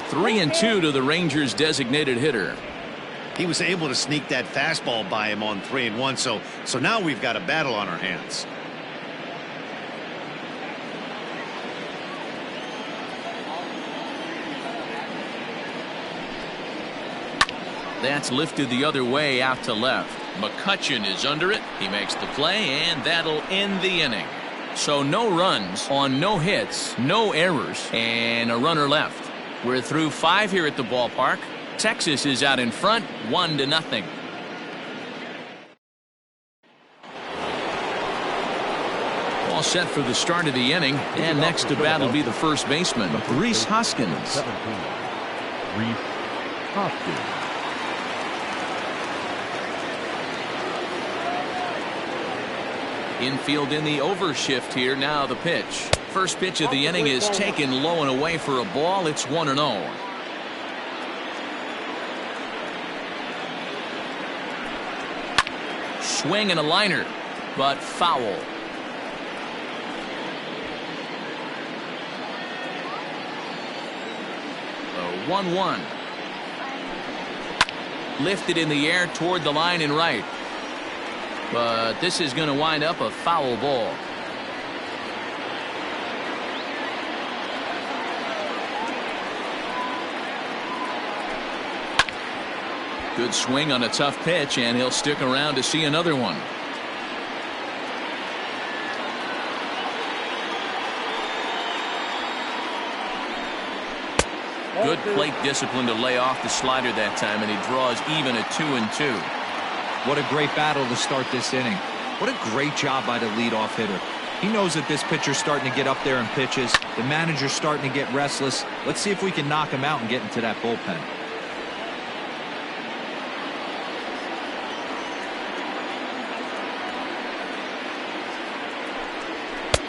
3-2 to the Rangers' designated hitter. He was able to sneak that fastball by him on 3-1, so now we've got a battle on our hands. That's lifted the other way out to left. McCutchen is under it. He makes the play, and that'll end the inning. So no runs on no hits, no errors, and a runner left. We're through 5 here at the ballpark. Texas is out in front, 1-0. All set for the start of the inning, and next to bat will be the first baseman, Rhys Hoskins. 17, Rhys Hoskins. Infield in the overshift here. Now the pitch. First pitch of the inning is taken low and away for a ball. It's 1-0. Swing and a liner, but foul. The 1-1. Lifted in the air toward the line and right. But this is going to wind up a foul ball. Good swing on a tough pitch, and he'll stick around to see another one. Good plate discipline to lay off the slider that time, and he draws even at 2-2. What a great battle to start this inning. What a great job by the leadoff hitter. He knows that this pitcher's starting to get up there in pitches. The manager's starting to get restless. Let's see if we can knock him out and get into that bullpen.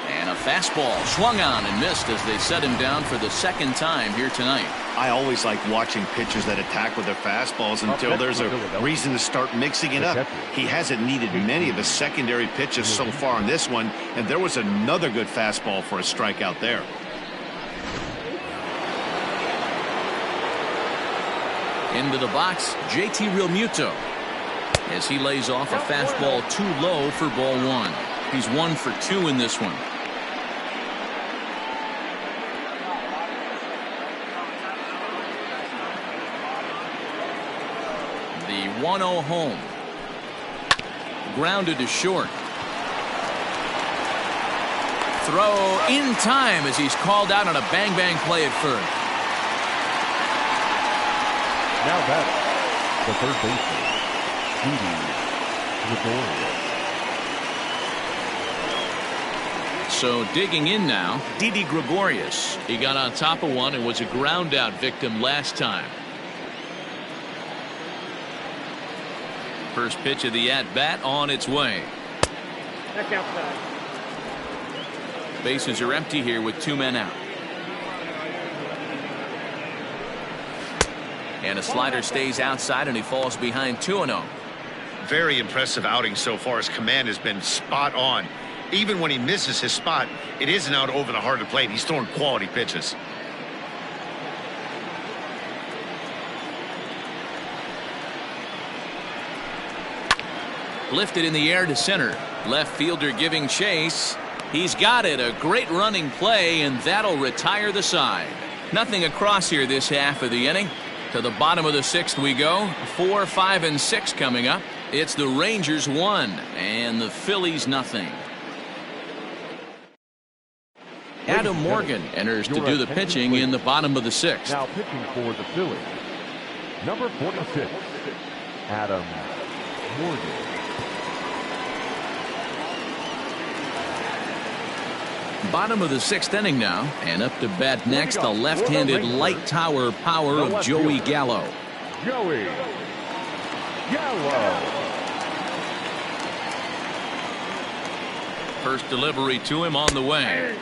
And a fastball swung on and missed as they set him down for the second time here tonight. I always like watching pitchers that attack with their fastballs until there's a reason to start mixing it up. He hasn't needed many of his secondary pitches so far in this one, and there was another good fastball for a strikeout there. Into the box, JT Realmuto, as he lays off a fastball too low for ball 1. He's 1 for 2 in this one. The 1-0 home. Grounded to short. Throw in time as he's called out on a bang-bang play at first. Now batting, the third baseman, Didi Gregorius. So digging in now, Didi Gregorius. He got on top of one and was a ground out victim last time. First pitch of the at-bat on its way. That's outside. Bases are empty here with 2 men out. And a slider stays outside and he falls behind 2-0. Very impressive outing so far. His command has been spot on. Even when he misses his spot, it isn't out over the heart of the plate. He's throwing quality pitches. Lifted in the air to center. Left fielder giving chase. He's got it. A great running play, and that'll retire the side. Nothing across here this half of the inning. To the bottom of the 6th we go. 4, 5, and 6 coming up. It's the Rangers 1 and the Phillies nothing. Adam Morgan enters to do the pitching in the bottom of the 6th. Now pitching for the Phillies, number 46, Adam Morgan. Bottom of the 6th inning now, and up to bat next, the left-handed light tower power of Joey Gallo. Joey Gallo. First delivery to him on the way.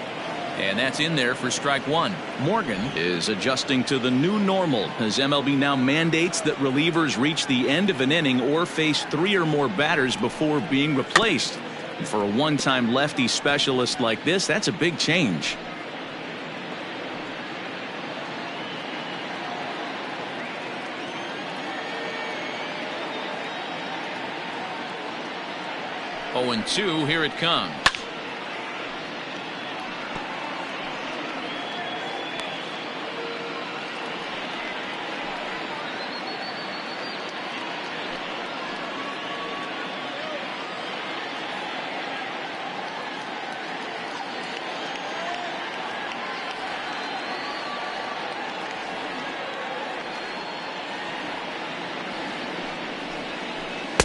And that's in there for strike 1. Morgan is adjusting to the new normal as MLB now mandates that relievers reach the end of an inning or face 3 or more batters before being replaced. And for a one-time lefty specialist like this, that's a big change. Oh, and 2, here it comes.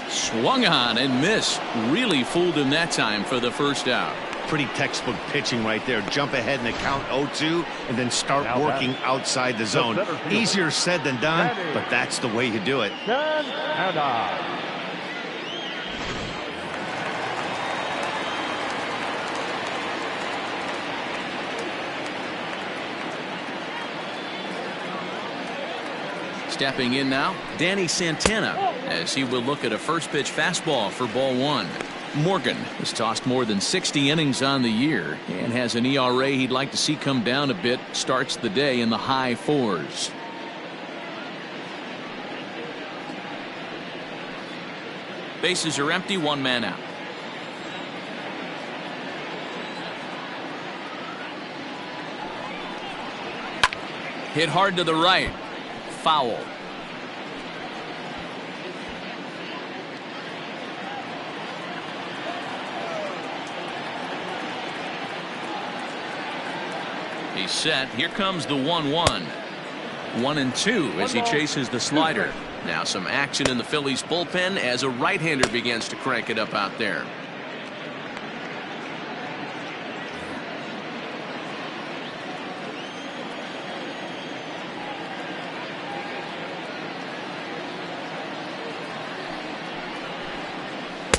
Swung on and missed. Really fooled him that time for the first out. Pretty textbook pitching right there. Jump ahead in the count 0-2 and then start working outside the zone. Easier said than done, but that's the way you do it. Stepping in now, Danny Santana, as he will look at a first pitch fastball for ball 1. Morgan has tossed more than 60 innings on the year and has an ERA he'd like to see come down a bit. Starts the day in the high 4s. Bases are empty, 1 man out. Hit hard to the right. Foul. He's set. Here comes the 1-1. 1-2 as he chases the slider. Now some action in the Phillies bullpen as a right-hander begins to crank it up out there.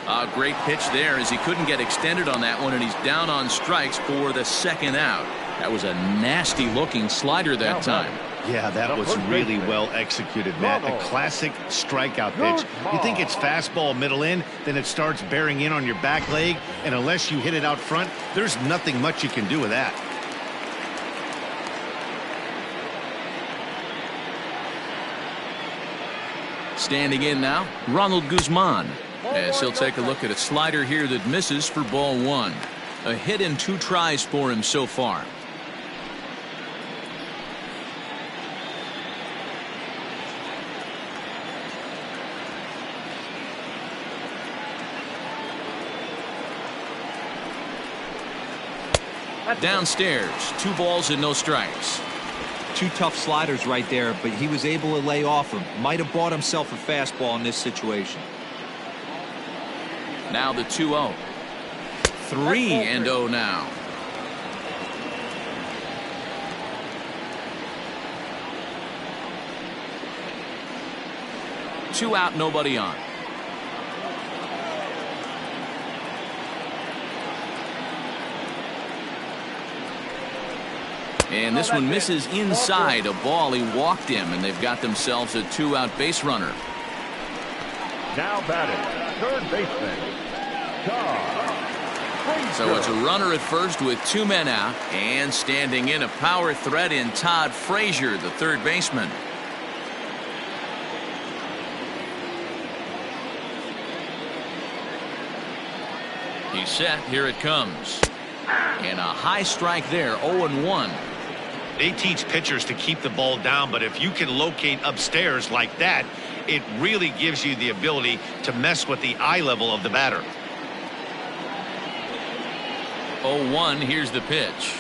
A great pitch there as he couldn't get extended on that one, and he's down on strikes for the 2nd out. That was a nasty looking slider that time. Yeah, that was really well executed, Matt. A classic strikeout pitch. You think it's fastball middle in, then it starts bearing in on your back leg, and unless you hit it out front, there's nothing much you can do with that. Standing in now, Ronald Guzman, as he'll take a look at a slider here that misses for ball 1. A hit and 2 tries for him so far. Downstairs, 2 balls and no strikes. 2 tough sliders right there, but he was able to lay off him. Might have bought himself a fastball in this situation. Now the 2-0. 3-0 now. Two out, nobody on. And this one misses inside a ball. He walked him, and they've got themselves a 2-out base runner. Now batting, third baseman, So it's a runner at first with 2 men out, and standing in a power threat in Todd Frazier, the third baseman. He's set. Here it comes. And a high strike there, 0-1. They teach pitchers to keep the ball down, but if you can locate upstairs like that, it really gives you the ability to mess with the eye level of the batter. 0-1, here's the pitch.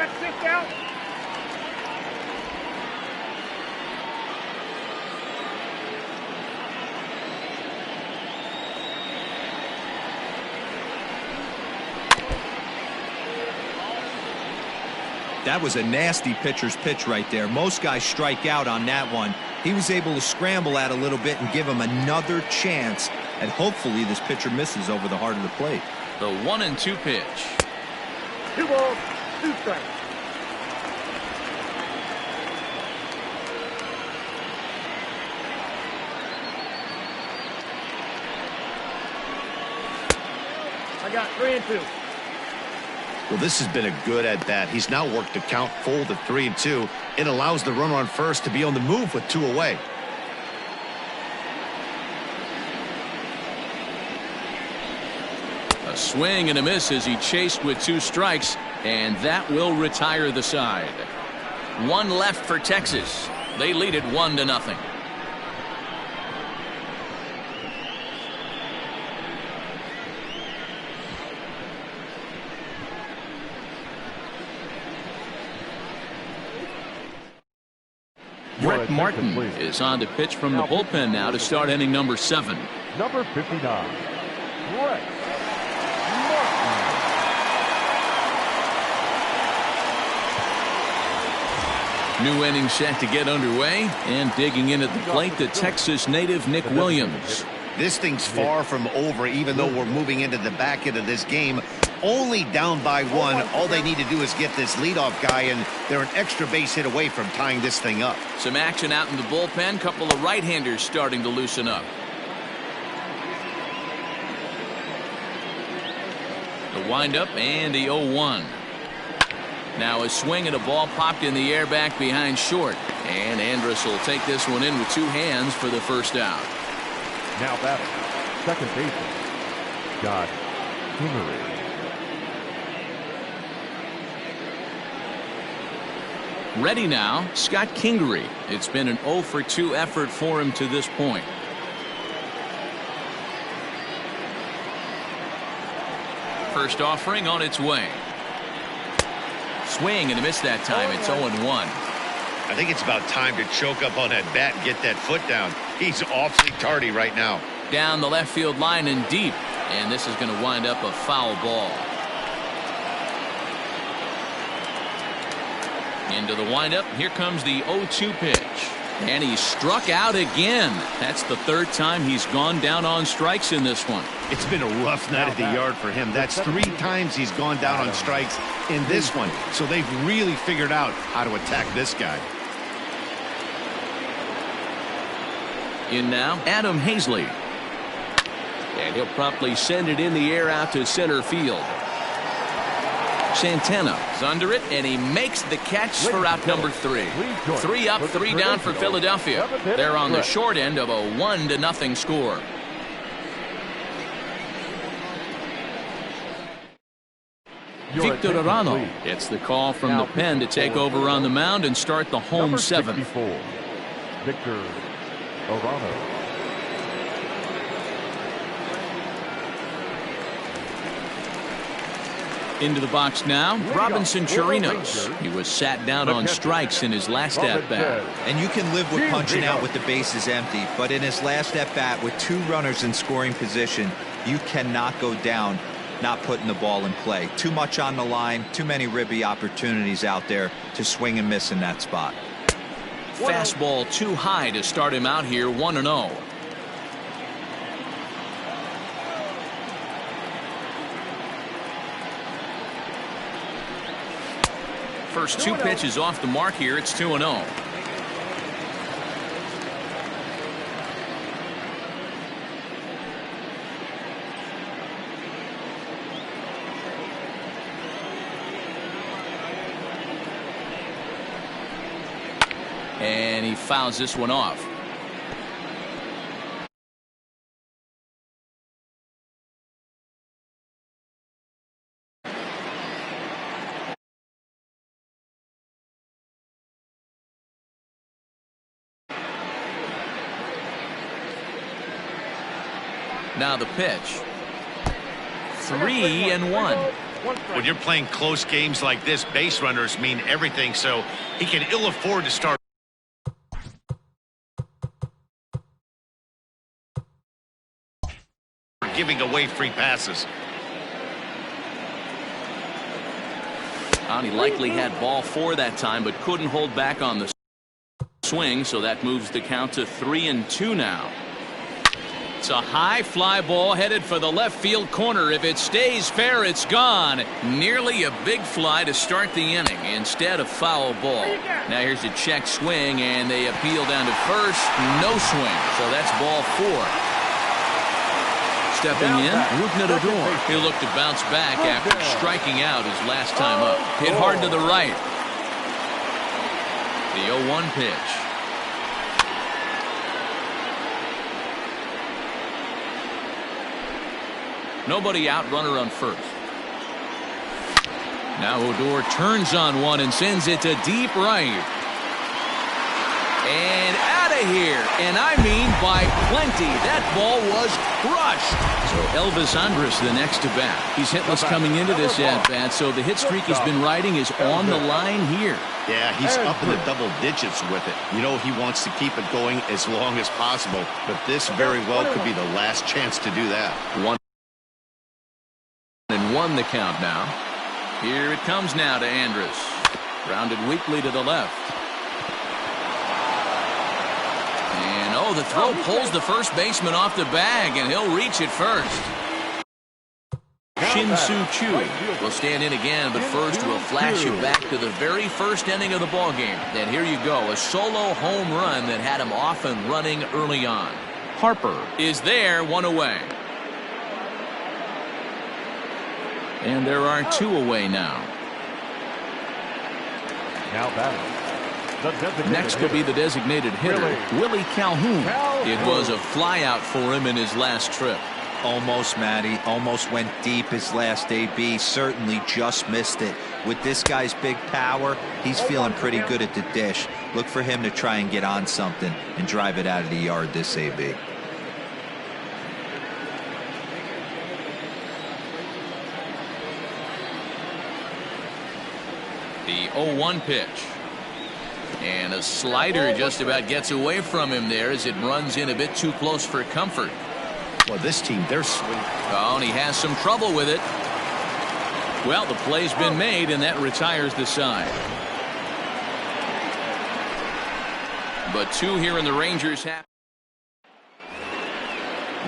got 6 out. That was a nasty pitcher's pitch right there. Most guys strike out on that one. He was able to scramble at a little bit and give him another chance. And hopefully this pitcher misses over the heart of the plate. The 1-2 pitch. 2 balls, 2 strikes. I got 3 and 2. Well, this has been a good at-bat. He's now worked the count full to 3 and 2. It allows the runner on first to be on the move with 2 away. A swing and a miss as he chased with 2 strikes, and that will retire the side. 1 left for Texas. They lead it 1-0. Brett Martin is on to pitch from the bullpen now to start inning number 7. Number 59, Brett Martin. New inning set to get underway, and digging in at the plate, the Texas native Nick Williams. This thing's far from over, even though we're moving into the back end of this game. Only down by 1. All they need to do is get this leadoff guy, and they're an extra base hit away from tying this thing up. Some action out in the bullpen. Couple of right-handers starting to loosen up. The windup and the 0-1. Now a swing and a ball popped in the air back behind short. And Andrus will take this one in with 2 hands for the first out. Now batting, second baseman, Scott Kingery. Ready now, Scott Kingery. It's been an 0 for 2 effort for him to this point. First offering on its way. Swing and a miss that time. It's 0-1. I think it's about time to choke up on that bat and get that foot down. He's awfully tardy right now. Down the left field line and deep. And this is going to wind up a foul ball. Into the windup. Here comes the 0-2 pitch. And he's struck out again. That's the 3rd time he's gone down on strikes in this one. It's been a rough night at the yard for him. That's 3 times he's gone down on strikes in this one. So they've really figured out how to attack this guy. In now, Adam Hazley. And he'll promptly send it in the air out to center field. Santana is under it, and he makes the catch for out number 3. 3 up, 3 down for Philadelphia. They're on the short end of a 1-0 score. Victor Arano gets the call from the pen to take over on the mound and start the home 7th. Victor Arano. Into the box now, Robinson Chirinos. He was sat down on strikes in his last at-bat. And you can live with punching out with the bases empty, but in his last at-bat with 2 runners in scoring position, you cannot go down not putting the ball in play. Too much on the line, too many ribby opportunities out there to swing and miss in that spot. Fastball too high to start him out here, 1-0. First 2 pitches off the mark here. It's 2-0. And he fouls this one off. Now the pitch. 3-1. When you're playing close games like this, base runners mean everything, so he can ill afford to start giving away free passes. He likely had ball 4 that time, but couldn't hold back on the swing, so that moves the count to 3-2 now. It's a high fly ball headed for the left field corner. If it stays fair, it's gone. Nearly a big fly to start the inning instead of foul ball. Now here's a check swing, and they appeal down to first. No swing, so that's ball 4. Stepping in, Rougned. He'll look to bounce back after striking out his last time up. Hit hard to the right. The 0-1 pitch. Nobody out, runner on first. Now Odor turns on one and sends it to deep right. And out of here. And I mean by plenty. That ball was crushed. So Elvis Andrus the next to bat. He's hitless coming into this at-bat, so the hit streak he's been riding is on the line here. Yeah, he's up in the double digits with it. You know he wants to keep it going as long as possible, but this very well could be the last chance to do that. 1-1 the count now. Here it comes now to Andrus. Grounded weakly to the left. And oh, the throw pulls the first baseman off the bag, and he'll reach it first. Shin-Soo Choo will stand in again, but first we'll flash you back to the very first inning of the ballgame. And here you go, a solo home run that had him off and running early on. Harper is there, 1 away. And there are 2 away now. Now batting. Next will be the designated hitter, Willie Calhoun. It was a flyout for him in his last trip. Almost, Matty. Almost went deep his last AB. Certainly just missed it. With this guy's big power, he's feeling pretty good at the dish. Look for him to try and get on something and drive it out of the yard this AB. The 0-1 pitch. And a slider just about gets away from him there as it runs in a bit too close for comfort. Well, this team, they're sweet. Oh, and he has some trouble with it. Well, the play's been made, and that retires the side. But 2 here in the Rangers half.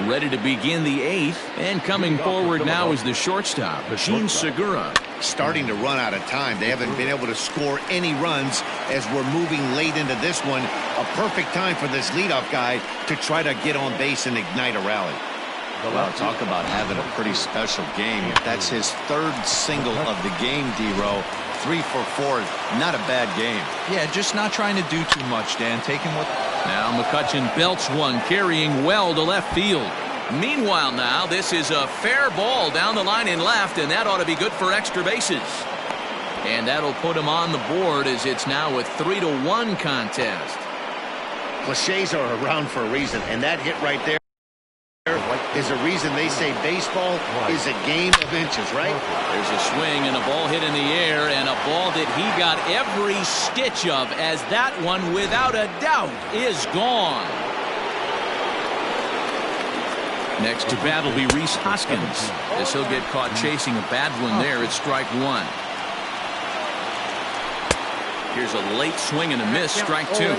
Ready to begin the 8th, and coming forward now is the shortstop, Jean Segura. Starting to run out of time. They haven't been able to score any runs as we're moving late into this one. A perfect time for this leadoff guy to try to get on base and ignite a rally. Well, talk about having a pretty special game. That's his 3rd single of the game, D-Row. 3 for 4. Not a bad game. Yeah, just not trying to do too much, Dan. Take him with... Now McCutchen belts one, carrying well to left field. Meanwhile now, this is a fair ball down the line in left, and that ought to be good for extra bases. And that'll put him on the board as it's now a 3-1 contest. Cliches are around for a reason, and that hit right there is a reason they say baseball is a game of inches, right? There's a swing and a ball hit in the air, and a ball that he got every stitch of, as that one, without a doubt, is gone. Next to bat will be Rhys Hoskins, as he'll get caught chasing a bad one there at strike 1. Here's a late swing and a miss, strike 2.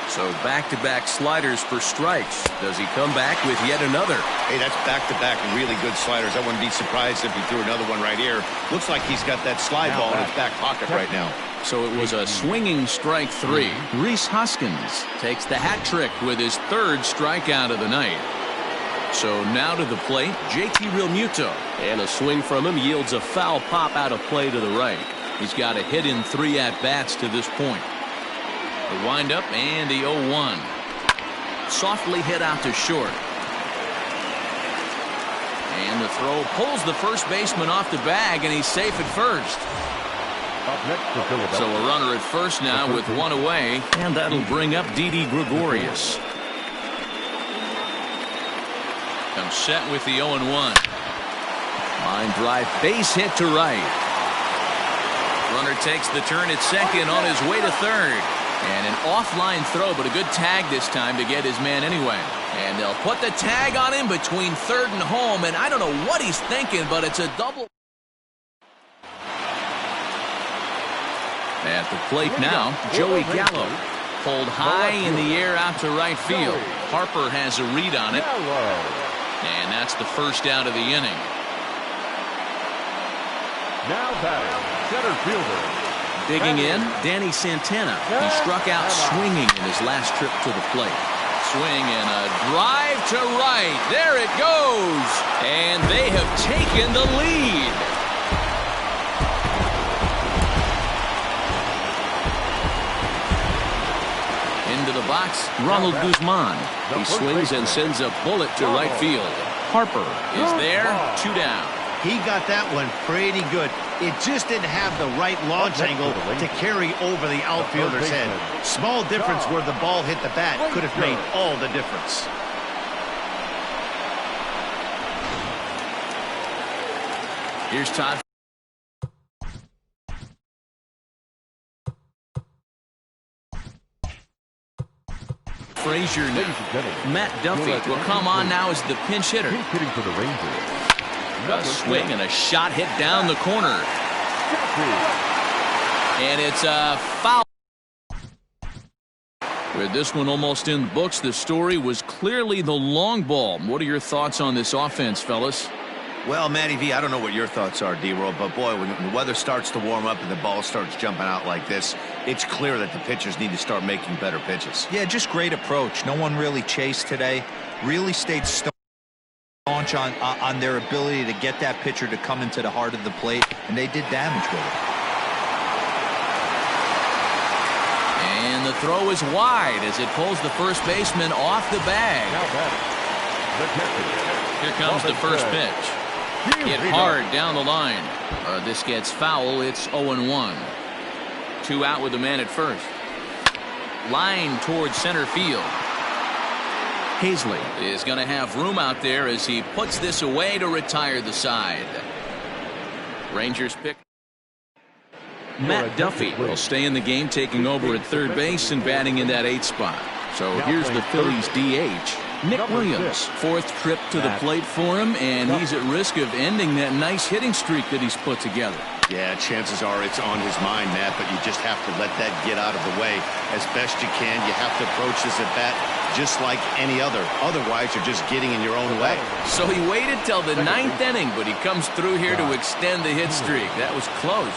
So back-to-back sliders for strikes. Does he come back with yet another? Hey, that's back-to-back really good sliders. I wouldn't be surprised if he threw another one right here. Looks like he's got that slide ball in his back pocket right now. So it was a swinging strike 3. Rhys Hoskins takes the hat trick with his 3rd strikeout of the night. So now to the plate, JT Realmuto. And a swing from him yields a foul pop out of play to the right. He's got a hit in 3 at-bats to this point. The windup and the 0-1. Softly hit out to short. And the throw pulls the first baseman off the bag, and he's safe at first. Up next for Philadelphia. So a runner at first now with 1 away, and that'll bring up Didi Gregorius. Comes set with the 0-1. Line drive, base hit to right. Runner takes the turn at second on his way to third. And an offline throw, but a good tag this time to get his man anyway. And they'll put the tag on him between third and home, and I don't know what he's thinking, but it's a double. At the plate now, Joey Gallo. Pulled high in the air out to right field. Harper has a read on it. And that's the first out of the inning. Now batting, center fielder. Digging in, Danny Santana. He struck out swinging in his last trip to the plate. Swing and a drive to right. There it goes. And they have taken the lead. Into the box, Ronald Guzman. He swings and sends a bullet to right field. Harper is there, 2 down. He got that one pretty good. It just didn't have the right launch angle to carry over the outfielder's head. Small difference where the ball hit the bat could have made all the difference. Here's Todd. Frazier now. Matt Duffy will come on now as the pinch hitter. He's hitting for the Rangers. A swing and a shot hit down the corner. And it's a foul. With this one almost in the books, the story was clearly the long ball. What are your thoughts on this offense, fellas? Well, Matty V, I don't know what your thoughts are, D-Roll, but boy, when the weather starts to warm up and the ball starts jumping out like this, it's clear that the pitchers need to start making better pitches. Yeah, just great approach. No one really chased today. Really stayed staunch on their ability to get that pitcher to come into the heart of the plate, and they did damage with it. And the throw is wide as it pulls the first baseman off the bag. Here comes the first pitch. Hit hard down the line. This gets foul. It's 0-1. 2 out with the man at first. Line towards center field. Hazley is going to have room out there as he puts this away to retire the side. Rangers pick. Matt Duffy will stay in the game, taking over at third base and batting in that 8th spot. So here's the Phillies DH. Nick Williams, 4th trip to the plate for him, and he's at risk of ending that nice hitting streak that he's put together. Yeah, chances are it's on his mind, Matt, but you just have to let that get out of the way as best you can. You have to approach this at bat just like any other. Otherwise, you're just getting in your own way. So he waited till the 9th inning, but he comes through here to extend the hit streak. That was close.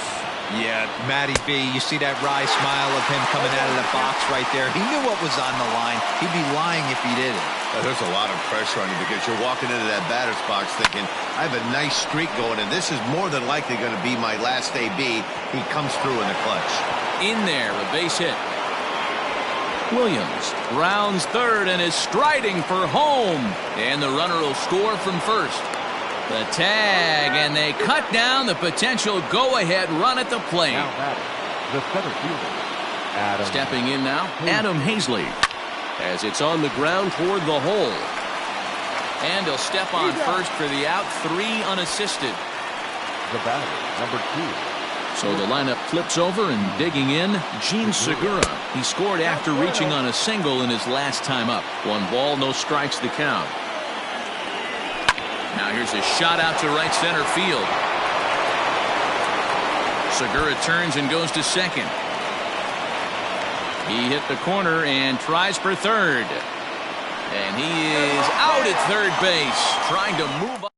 Yeah, Matty B, you see that wry smile of him coming out of the box right there. He knew what was on the line. He'd be lying if he didn't. There's a lot of pressure on you because you're walking into that batter's box thinking, I have a nice streak going, and this is more than likely going to be my last AB. He comes through in the clutch. In there, a base hit. Williams rounds third and is striding for home. And the runner will score from first. The tag, and they cut down the potential go-ahead run at the plate. The center fielder, stepping in now, Adam Hazley, as it's on the ground toward the hole. And he'll step on first for the out, 3 unassisted. The batter, number 2. So the lineup flips over, and digging in, Gene Segura. He scored after reaching on a single in his last time up. 1 ball, no strikes the count. Now here's a shot out to right center field. Segura turns and goes to second. He hit the corner and tries for third. And he is out at third base, trying to move up.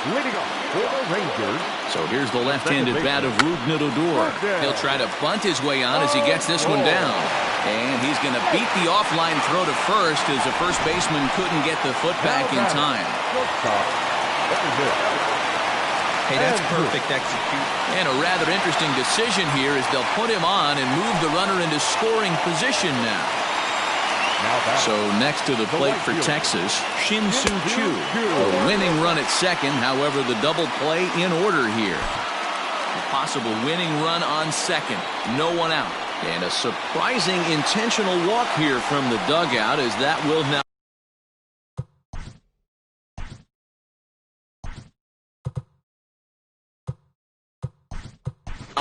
Leading off for the Rangers. So here's the left-handed bat of Rougned Odor. He'll try to bunt his way on as he gets this one down. And he's going to beat the offline throw to first as the first baseman couldn't get the foot back in time. Hey, that's perfect execution. And a rather interesting decision here as they'll put him on and move the runner into scoring position now. So next to the plate for Texas, Shin-Soo Choo. A winning run at second, however, the double play in order here. A possible winning run on second, no one out. And a surprising intentional walk here from the dugout as that will now.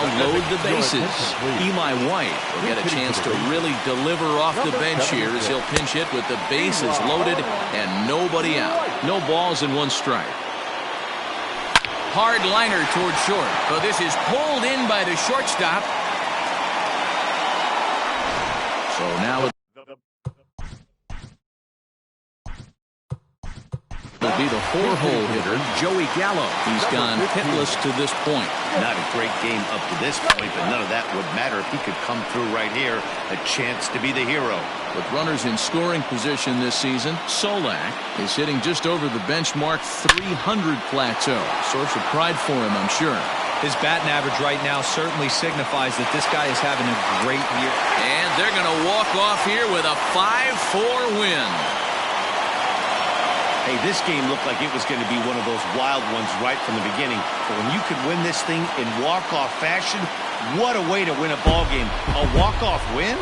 Load the bases. Eli White will get a chance to really deliver off the bench here as he'll pinch hit with the bases loaded and nobody out. No balls and 1 strike. Hard liner toward short. But this is pulled in by the shortstop. So now will be the 4-hole hitter, Joey Gallo. He's gone hitless to this point. Not a great game up to this point, but none of that would matter if he could come through right here. A chance to be the hero. With runners in scoring position this season, Solak is hitting just over the benchmark 300 plateau. Source of pride for him, I'm sure. His batting average right now certainly signifies that this guy is having a great year. And they're going to walk off here with a 5-4 win. Hey, this game looked like it was going to be one of those wild ones right from the beginning. But when you could win this thing in walk-off fashion, what a way to win a ball game. A walk-off win?